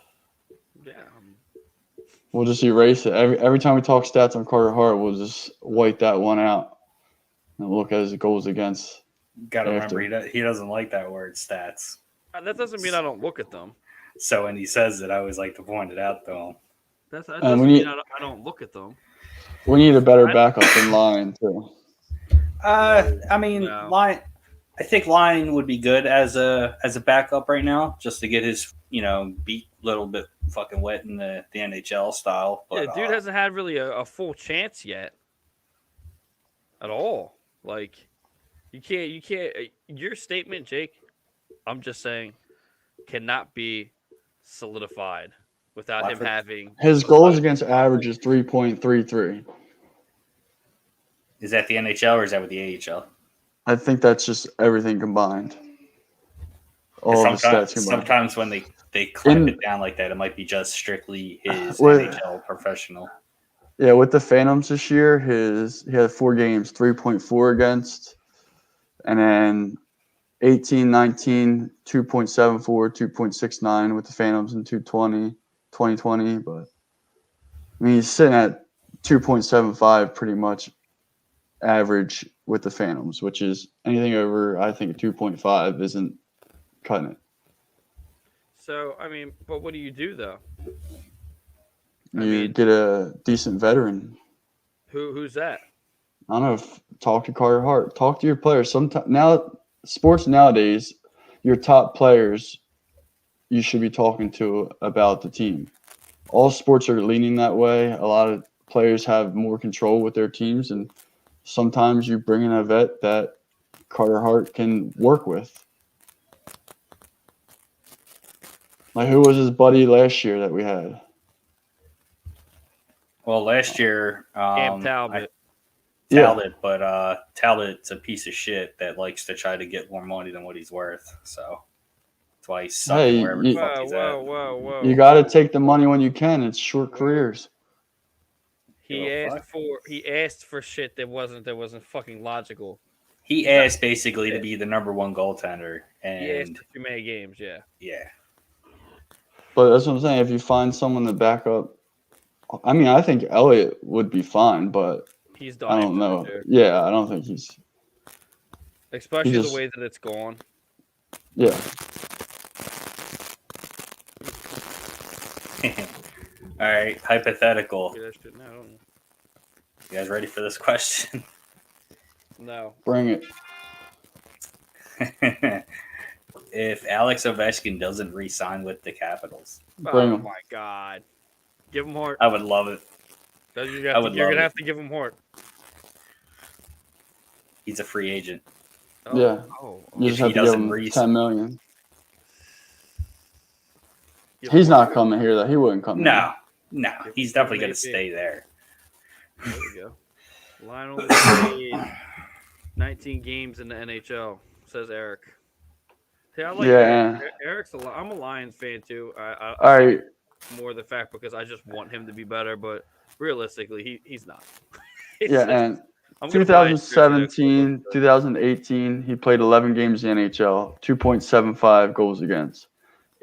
We'll just erase it. Every time we talk stats on Carter Hart, we'll just wipe that one out and look at his goals against. Got to After. remember, he doesn't like that word, stats. That doesn't mean I don't look at them. So when he says it, I always like to point it out to him. That doesn't mean I don't look at them. We need a better backup than Line, too. I mean, No. Line. I think Line would be good as a backup right now, just to get his beat a little bit fucking wet in the NHL style. But, yeah, dude hasn't had really a full chance yet, at all. Like, you can't. Your statement, Jake. I'm just saying, cannot be solidified without him having his goals against average is 3.33. Is that the NHL or is that with the AHL? I think that's just everything combined. All the stats combined. Sometimes when they clamp it down like that, it might be just strictly his NHL professional. Yeah, with the Phantoms this year, he had 4 games, 3.4 against, and then 18, 19, 2.74, 2.69 with the Phantoms in 2020. But I mean, he's sitting at 2.75 pretty much average with the Phantoms, which is anything over, I think, 2.5 isn't cutting it. So, I mean, but what do you do, though? You get a decent veteran. Who's that? I don't know. Talk to Carter Hart. Talk to your players. Now, sports nowadays, your top players, you should be talking to about the team. All sports are leaning that way. A lot of players have more control with their teams, and sometimes you bring in a vet that Carter Hart can work with. Like, who was his buddy last year that we had? Well, last year, Cam Talbot. But Talbot's a piece of shit that likes to try to get more money than what he's worth. So that's why he's sucking wherever the fuck he's at. Whoa. You got to take the money when you can. It's short careers. He asked for shit that wasn't fucking logical. He asked basically to be the number 1 goaltender, and he asked for too many games. Yeah. But that's what I'm saying. If you find someone to back up, I mean, I think Elliott would be fine, but he's done. I don't know. Yeah, I don't think he's. Especially the way that it's gone. Yeah. All right, hypothetical. No. You guys ready for this question? No. Bring it. If Alex Ovechkin doesn't re-sign with the Capitals, Bring him. My God, give him Hart. I would love it. You're gonna have to give him Hart. He's a free agent. Oh, Yeah. You just have to give him $10 million. He's not coming here, though. He wouldn't come here. No. He's definitely going to stay there. There we go. Lionel played 19 games in the NHL, says Eric. Hey, I like Eric. Eric's I'm a Lions fan, too. All right. More the fact because I just want him to be better, but realistically, he's not. And 2017, 2018, he played 11 games in the NHL, 2.75 goals against.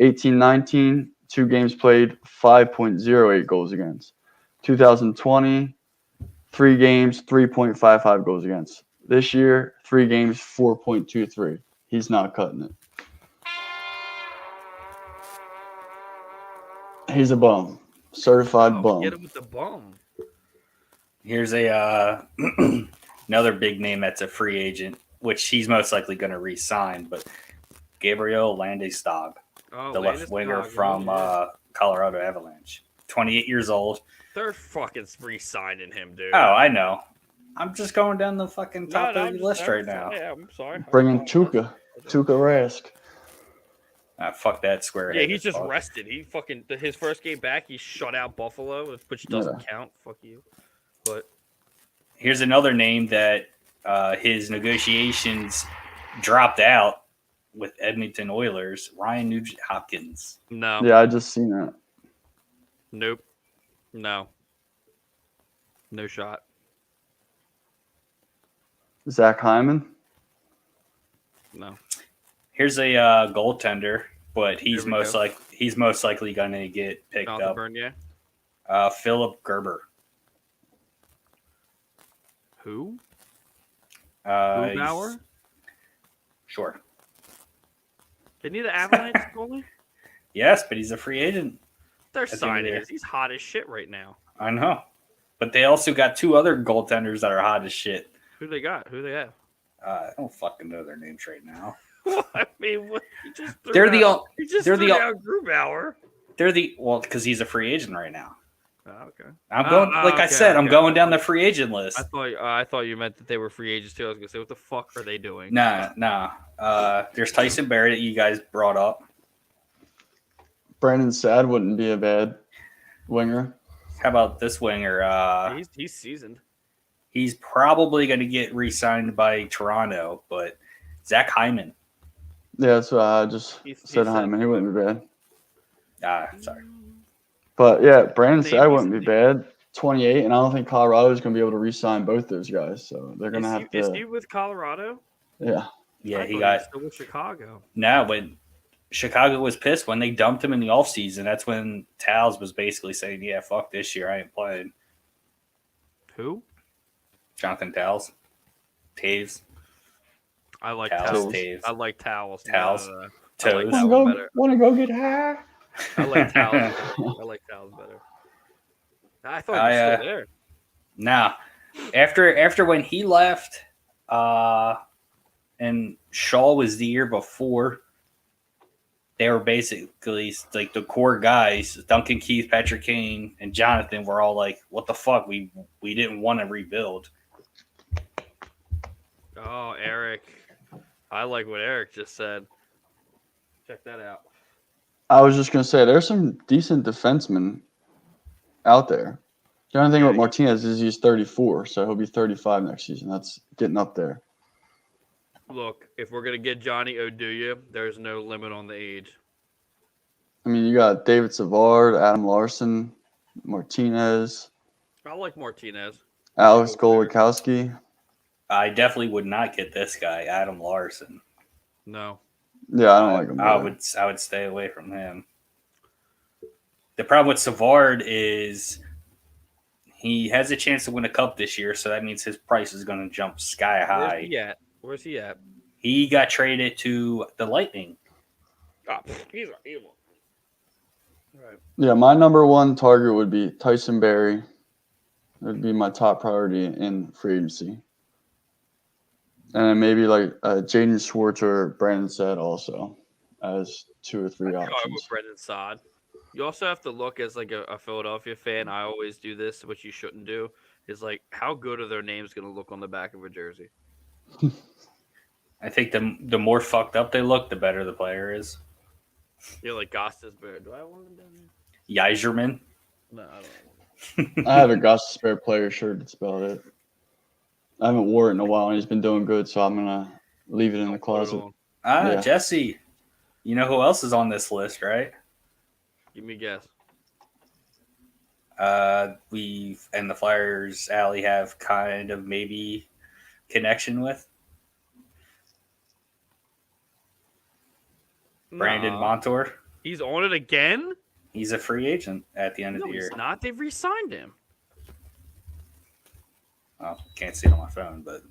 18-19, 2 games played, 5.08 goals against. 2020, 3 games, 3.55 goals against. This year, 3 games, 4.23. He's not cutting it. He's a bum. Certified bum. Get him with the bum. Here's a another big name that's a free agent, which he's most likely going to re-sign, but Gabriel Landeskog, the left winger from Colorado Avalanche. 28 years old. They're fucking re-signing him, dude. Oh, I know. I'm just going down the fucking top of the list right now. Yeah, I'm sorry. Bringing Tuukka Rask. Fuck that square. Yeah, he's just rested. He fucking his first game back, he shut out Buffalo, which doesn't count. Fuck you. But here's another name that his negotiations dropped out with Edmonton Oilers. Ryan Nugent-Hopkins. No. Yeah, I just seen that. Nope. No shot. Zach Hyman. No. Here's a goaltender, but he's most likely going to get picked up. Bernier. Philip Gerber. Who? Bauer? Sure. Isn't he the Avalanche goalie? Yes, but he's a free agent. They're signing him. He's hot as shit right now. I know. But they also got two other goaltenders that are hot as shit. Who they got? Who they have? I don't fucking know their names right now. I mean, what? They're the Grubauer. Because he's a free agent right now. Oh, okay. I'm going, I said, I'm going down the free agent list. I thought you meant that they were free agents too. I was gonna say, what the fuck are they doing? Nah. There's Tyson Barrie that you guys brought up. Brandon Saad wouldn't be a bad winger. How about this winger? He's seasoned. He's probably going to get re-signed by Toronto, but Zach Hyman. Yeah, that's what I just said. Hyman, he wouldn't be bad. Sorry. But yeah, Brandon Saad wouldn't be bad. 28, and I don't think Colorado is going to be able to re-sign both those guys, so they're going to have to. Is he with Colorado? Yeah. Yeah, he got still with Chicago. No, when Chicago was pissed when they dumped him in the offseason, that's when Towles was basically saying, "Yeah, fuck this year, I ain't playing." Who? Jonathan Towles. Taves. I like Towles. Taves. I like Towles. Towles. Toes. Want to go get high? I like Towles. I like Towles better. I thought he was still there. Nah. After when he left, and Shaw was the year before, they were basically like the core guys. Duncan Keith, Patrick Kane, and Jonathan were all like, "What the fuck? We didn't want to rebuild." Oh, Eric. I like what Eric just said. Check that out. I was just going to say, there's some decent defensemen out there. The only thing with Martinez is he's 34, so he'll be 35 next season. That's getting up there. Look, if we're going to get Johnny Oduya, there's no limit on the age. I mean, you got David Savard, Adam Larson, Martinez. I like Martinez. Alex Goligoski. I definitely would not get this guy, Adam Larson. No. Yeah, I don't like him. I would stay away from him. The problem with Savard is he has a chance to win a cup this year, so that means his price is going to jump sky high. Where's he at? He got traded to the Lightning. Oh, he's evil. Right. Yeah, my number one target would be Tyson Barrie. It would be my top priority in free agency. And then maybe like Jaden Schwartz or Brandon Saad also as 2 or 3 options. With Brandon Saad. You also have to look as like a Philadelphia fan. I always do this, which you shouldn't do, is like how good are their names going to look on the back of a jersey? I think the more fucked up they look, the better the player is. Yeah, like Gostisbehere. Do I want him down there? Yzerman. No, I don't. I have a Gostisbehere player shirt. That's about it. I haven't wore it in a while, and he's been doing good, so I'm gonna leave it in the closet. Yeah. Jesse, you know who else is on this list, right? Give me a guess. We and the Flyers alley have kind of maybe connection with Brandon Montour. He's on it again? He's a free agent at the end of the year. He's not. They've re-signed him. Oh, can't see it on my phone, but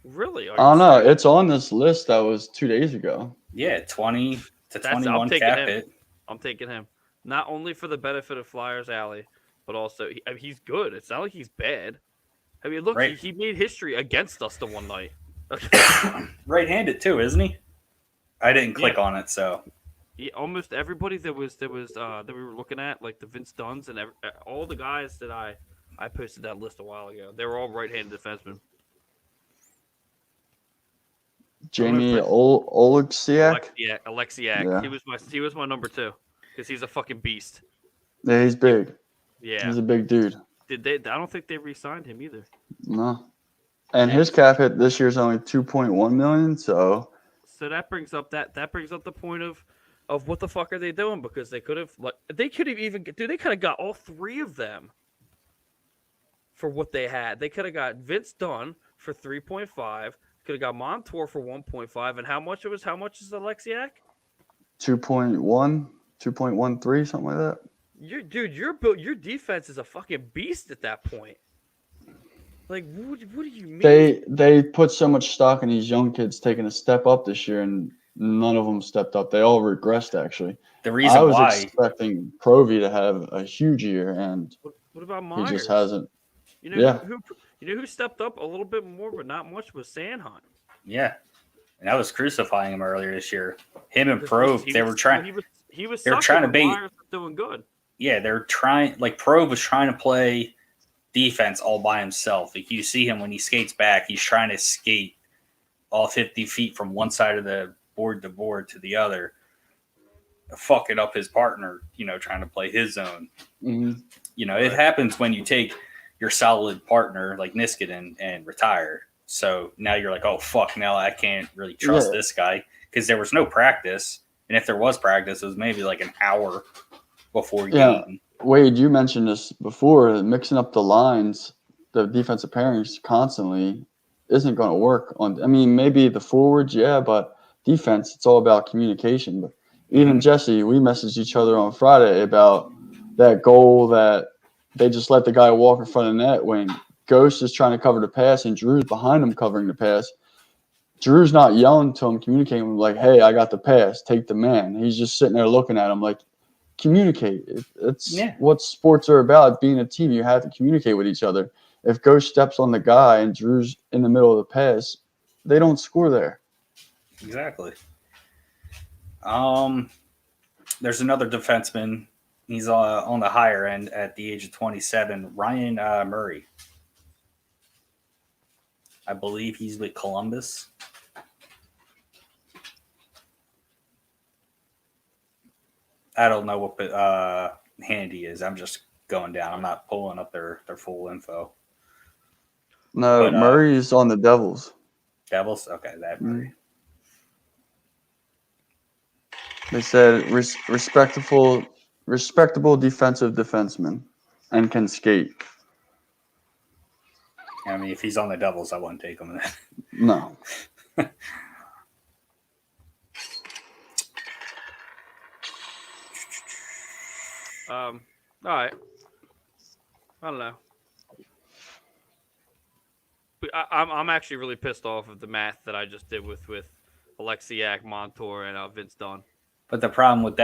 really? I don't know. It's on this list that was 2 days ago. Yeah, 20 to 21 cap hit. I'm taking him. Not only for the benefit of Flyers Alley, but also he's good. It's not like he's bad. I mean, look, right. he made history against us the one night. Right-handed too, isn't he? I didn't click on it, so almost everybody that we were looking at, like the Vince Dunns and all the guys that I posted that list a while ago. They were all right-handed defensemen. Jamie Oleksiak. Alexiak. Yeah. He was my number 2 because he's a fucking beast. Yeah, he's big. Yeah, He's a big dude. Did they? I don't think they re-signed him either. No. And his cap hit this year is only $2.1 million. So that brings up the point of what the fuck are they doing? Because they could have they could have got all 3 of them for what they had. They could have got Vince Dunn for 3.5. Could have got Montour for 1.5. And how much is Alexiak? 2.1, 2.13, something like that. Your defense is a fucking beast at that point. Like, what do you mean? They put so much stock in these young kids taking a step up this year, and none of them stepped up. They all regressed, actually. The reason I was why expecting Provy to have a huge year, and what about Myers? he just hasn't. You know who stepped up a little bit more, but not much, was Sanheim. Yeah, and I was crucifying him earlier this year. Him and Prove, they were trying. He was. They were trying to bait. Myers was doing good. Yeah, they're trying. Like Prove was trying to play defense all by himself. Like you see him when he skates back, he's trying to skate all 50 feet from one side of the board to the other, fucking up his partner. Trying to play his zone. Mm-hmm. It happens when you take your solid partner like Niskanen and retire. So now you're like, oh fuck, now I can't really trust this guy because there was no practice, and if there was practice, it was maybe like an hour before game. Wade, you mentioned this before. Mixing up the lines, the defensive pairings constantly isn't going to work. Maybe the forwards, but defense, it's all about communication. But even Jesse, we messaged each other on Friday about that goal that they just let the guy walk in front of the net when Ghost is trying to cover the pass and Drew's behind him covering the pass. Drew's not yelling to him, communicating with him like, hey, I got the pass, take the man. He's just sitting there looking at him like, communicate. It's what sports are about. Being a team, you have to communicate with each other. If Ghost steps on the guy and Drew's in the middle of the pass, they don't score there. Exactly. There's another defenseman. He's on the higher end at the age of 27, Ryan Murray. I believe he's with Columbus. I don't know what Handy is. I'm just going down. I'm not pulling up their full info. No, but, Murray's on the Devils. Devils? Okay, that Murray. They said respectable defensive defenseman and can skate. If he's on the Devils, I wouldn't take him. No. All right. I don't know. But I'm actually really pissed off of the math that I just did with Alexiak, Montour, and Vince Dunn. But the problem with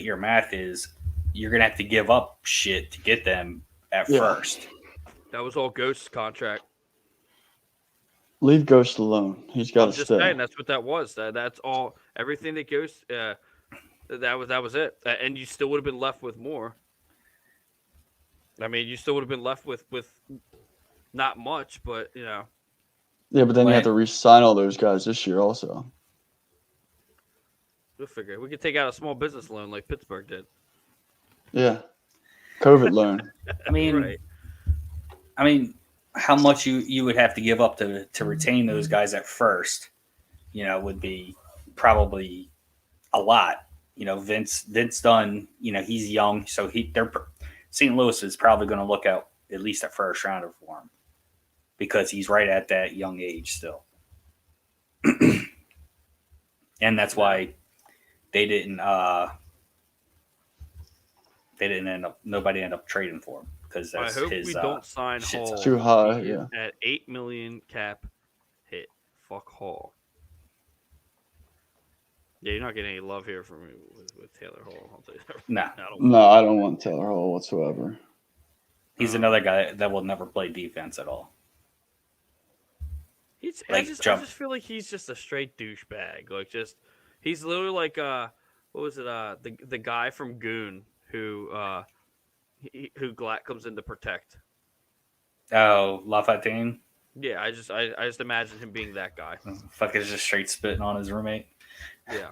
your math is you're gonna have to give up shit to get them at first. That was all Ghost's contract. Leave Ghost alone. He's got to stay. Just saying, that's what that was. That's all. Everything that Ghost. That was it. And you still would have been left with more. You still would have been left with not much, but Yeah, but then you have to re-sign all those guys this year also. We'll figure it. We could take out a small business loan like Pittsburgh did. Yeah. COVID loan. Right. How much you would have to give up to retain those guys at first, would be probably a lot. Vince Dunn, he's young, so St. Louis is probably going to look at least a first rounder for him because he's right at that young age still. And that's why nobody ended up trading for him because I hope we don't sign Hall. Too high, at $8 million cap hit. Fuck Hall. Yeah, you're not getting any love here from me with Taylor Hall. I'll tell you that. No, I don't want Taylor Hall whatsoever. He's another guy that will never play defense at all. I just feel like he's just a straight douchebag. He's literally what was it? The guy from Goon who Glatt comes in to protect. Oh, LaFontaine. Yeah, I just imagine him being that guy. Fucking just straight spitting on his roommate. Yeah,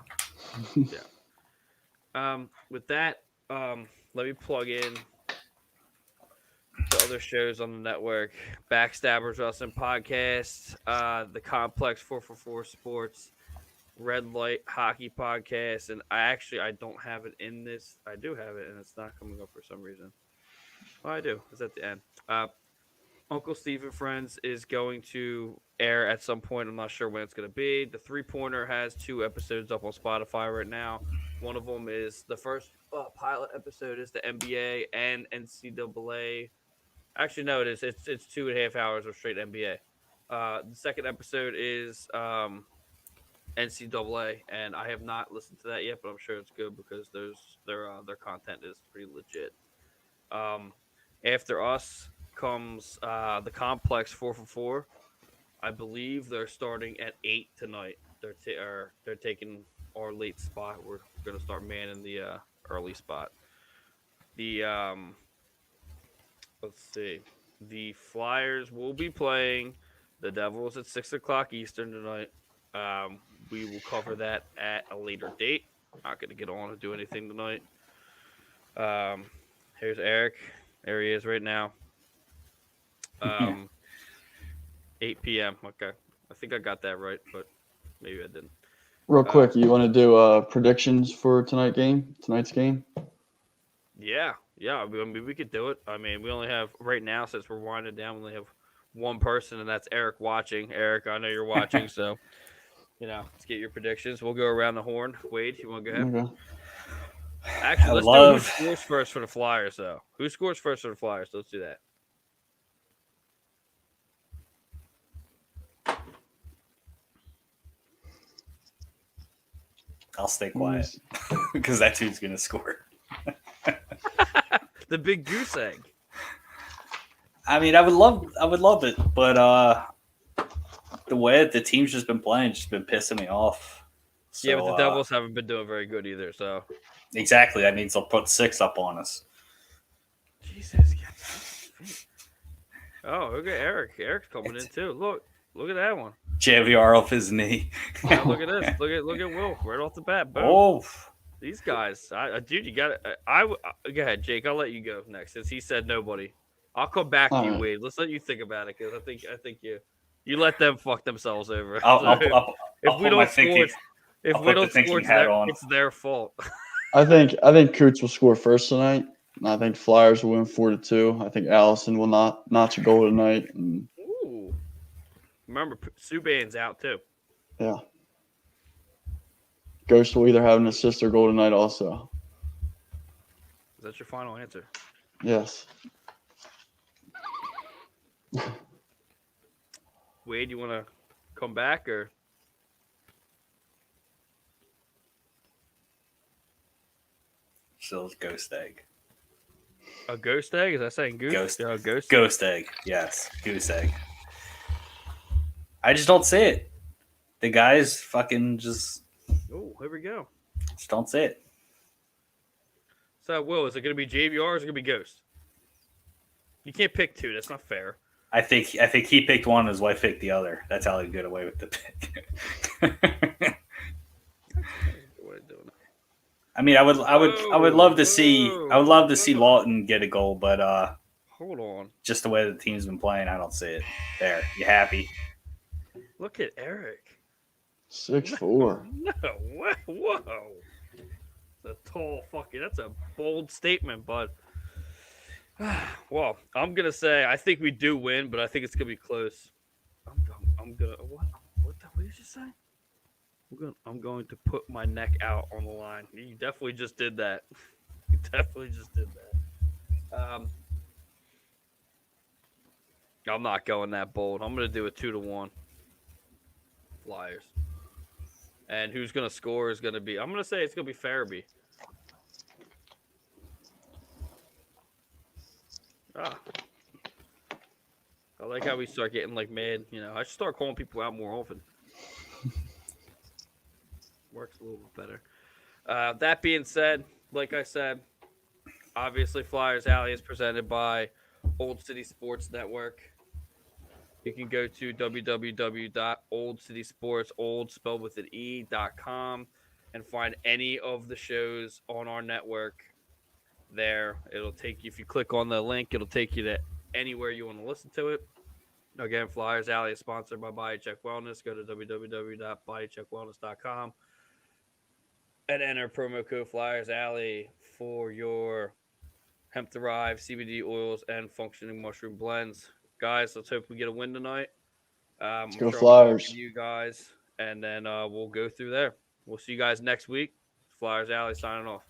yeah. With that, let me plug in the other shows on the network: Backstabbers Wrestling Podcast, the Complex 444 Sports, Red Light Hockey Podcast, and I don't have it in this. I do have it, and it's not coming up for some reason. Oh, I do. It's at the end. Uncle Steve and Friends is going to air at some point. I'm not sure when it's going to be. The Three Pointer has 2 episodes up on Spotify right now. One of them is the first pilot episode is the NBA and NCAA. Actually, no, it is. It's 2.5 hours of straight NBA. The second episode is NCAA, and I have not listened to that yet, but I'm sure it's good because their content is pretty legit. After us comes the Complex 444. I believe they're starting at 8 tonight. They're taking our late spot. We're gonna start manning the early spot. The let's see, the Flyers will be playing the Devils at 6 o'clock Eastern tonight. We will cover that at a later date. Not gonna get on to do anything tonight. Here's Eric. There he is right now. 8 p.m. Okay. I think I got that right, but maybe I didn't. Real quick, you want to do predictions for tonight's game? Yeah. I mean, we could do it. I mean, we only have, right now, since we're winding down, we only have one person, and that's Eric watching. Eric, I know you're watching, so, let's get your predictions. We'll go around the horn. Wade, you want to go ahead? Okay. Actually, let's do who scores first for the Flyers, though. Who scores first for the Flyers? Let's do that. I'll stay quiet because that dude's gonna score. The big goose egg. I mean, I would love it, but the way that the team's just been playing just been pissing me off. So, yeah, but the Devils haven't been doing very good either. So exactly, that means they'll put 6 up on us. Jesus. Oh, look at Eric. Eric's coming in too. Look at that one. JVR off his knee. Now look at this. Look at Will right off the bat. Boom. Oh, these guys. Dude, you got it. Go ahead, Jake. I'll let you go next since he said nobody. I'll come back to you, Wade. Let's let you think about it because I think you let them fuck themselves over. If we don't score, it's their fault. I think Coots will score first tonight. And I think Flyers will win 4-2. I think Allison will not notch a goal tonight. And, ooh. Remember, Subban's out too. Yeah. Ghost will either have an assist or goal tonight also. Is that your final answer? Yes. Wade, you want to come back or? Still ghost egg. A ghost egg? Is that saying goose? Ghost. Yeah, ghost. Ghost egg. Yes, goose egg. I just don't see it. The guys fucking just. Oh, here we go. Just don't see it. So, Will, is it going to be JVR or is it going to be Ghost? You can't pick two. That's not fair. I think he picked one and his wife picked the other. That's how he get away with the pick. I mean, I would love to see Lawton get a goal, but hold on. Just the way the team's been playing, I don't see it. There, you happy? Look at Eric. 6'4". No, whoa. That's a bold statement, bud. Well, I'm gonna say I think we do win, but I think it's gonna be close. I'm gonna what did you say? I'm going to put my neck out on the line. You definitely just did that. You definitely just did that. I'm not going that bold. I'm gonna do a 2-1 Flyers. And who's gonna score is gonna be? I'm gonna say it's gonna be Farabee. I like how we start getting like mad. I should start calling people out more often. Works a little bit better. That being said, like I said, obviously Flyers Alley is presented by Old City Sports Network. You can go to www.oldcitysports, old spelled with an e.com, and find any of the shows on our network there. It'll take you, if you click on the link, it'll take you to anywhere you want to listen to it. Again, Flyers Alley is sponsored by Body Check Wellness. Go to www.bodycheckwellness.com and enter promo code Flyers Alley for your hemp derived CBD oils and functioning mushroom blends. Guys, let's hope we get a win tonight. I'm Let's go sure I'll be Flyers. talking to you guys, and then we'll go through there. We'll see you guys next week. Flyers Alley signing off.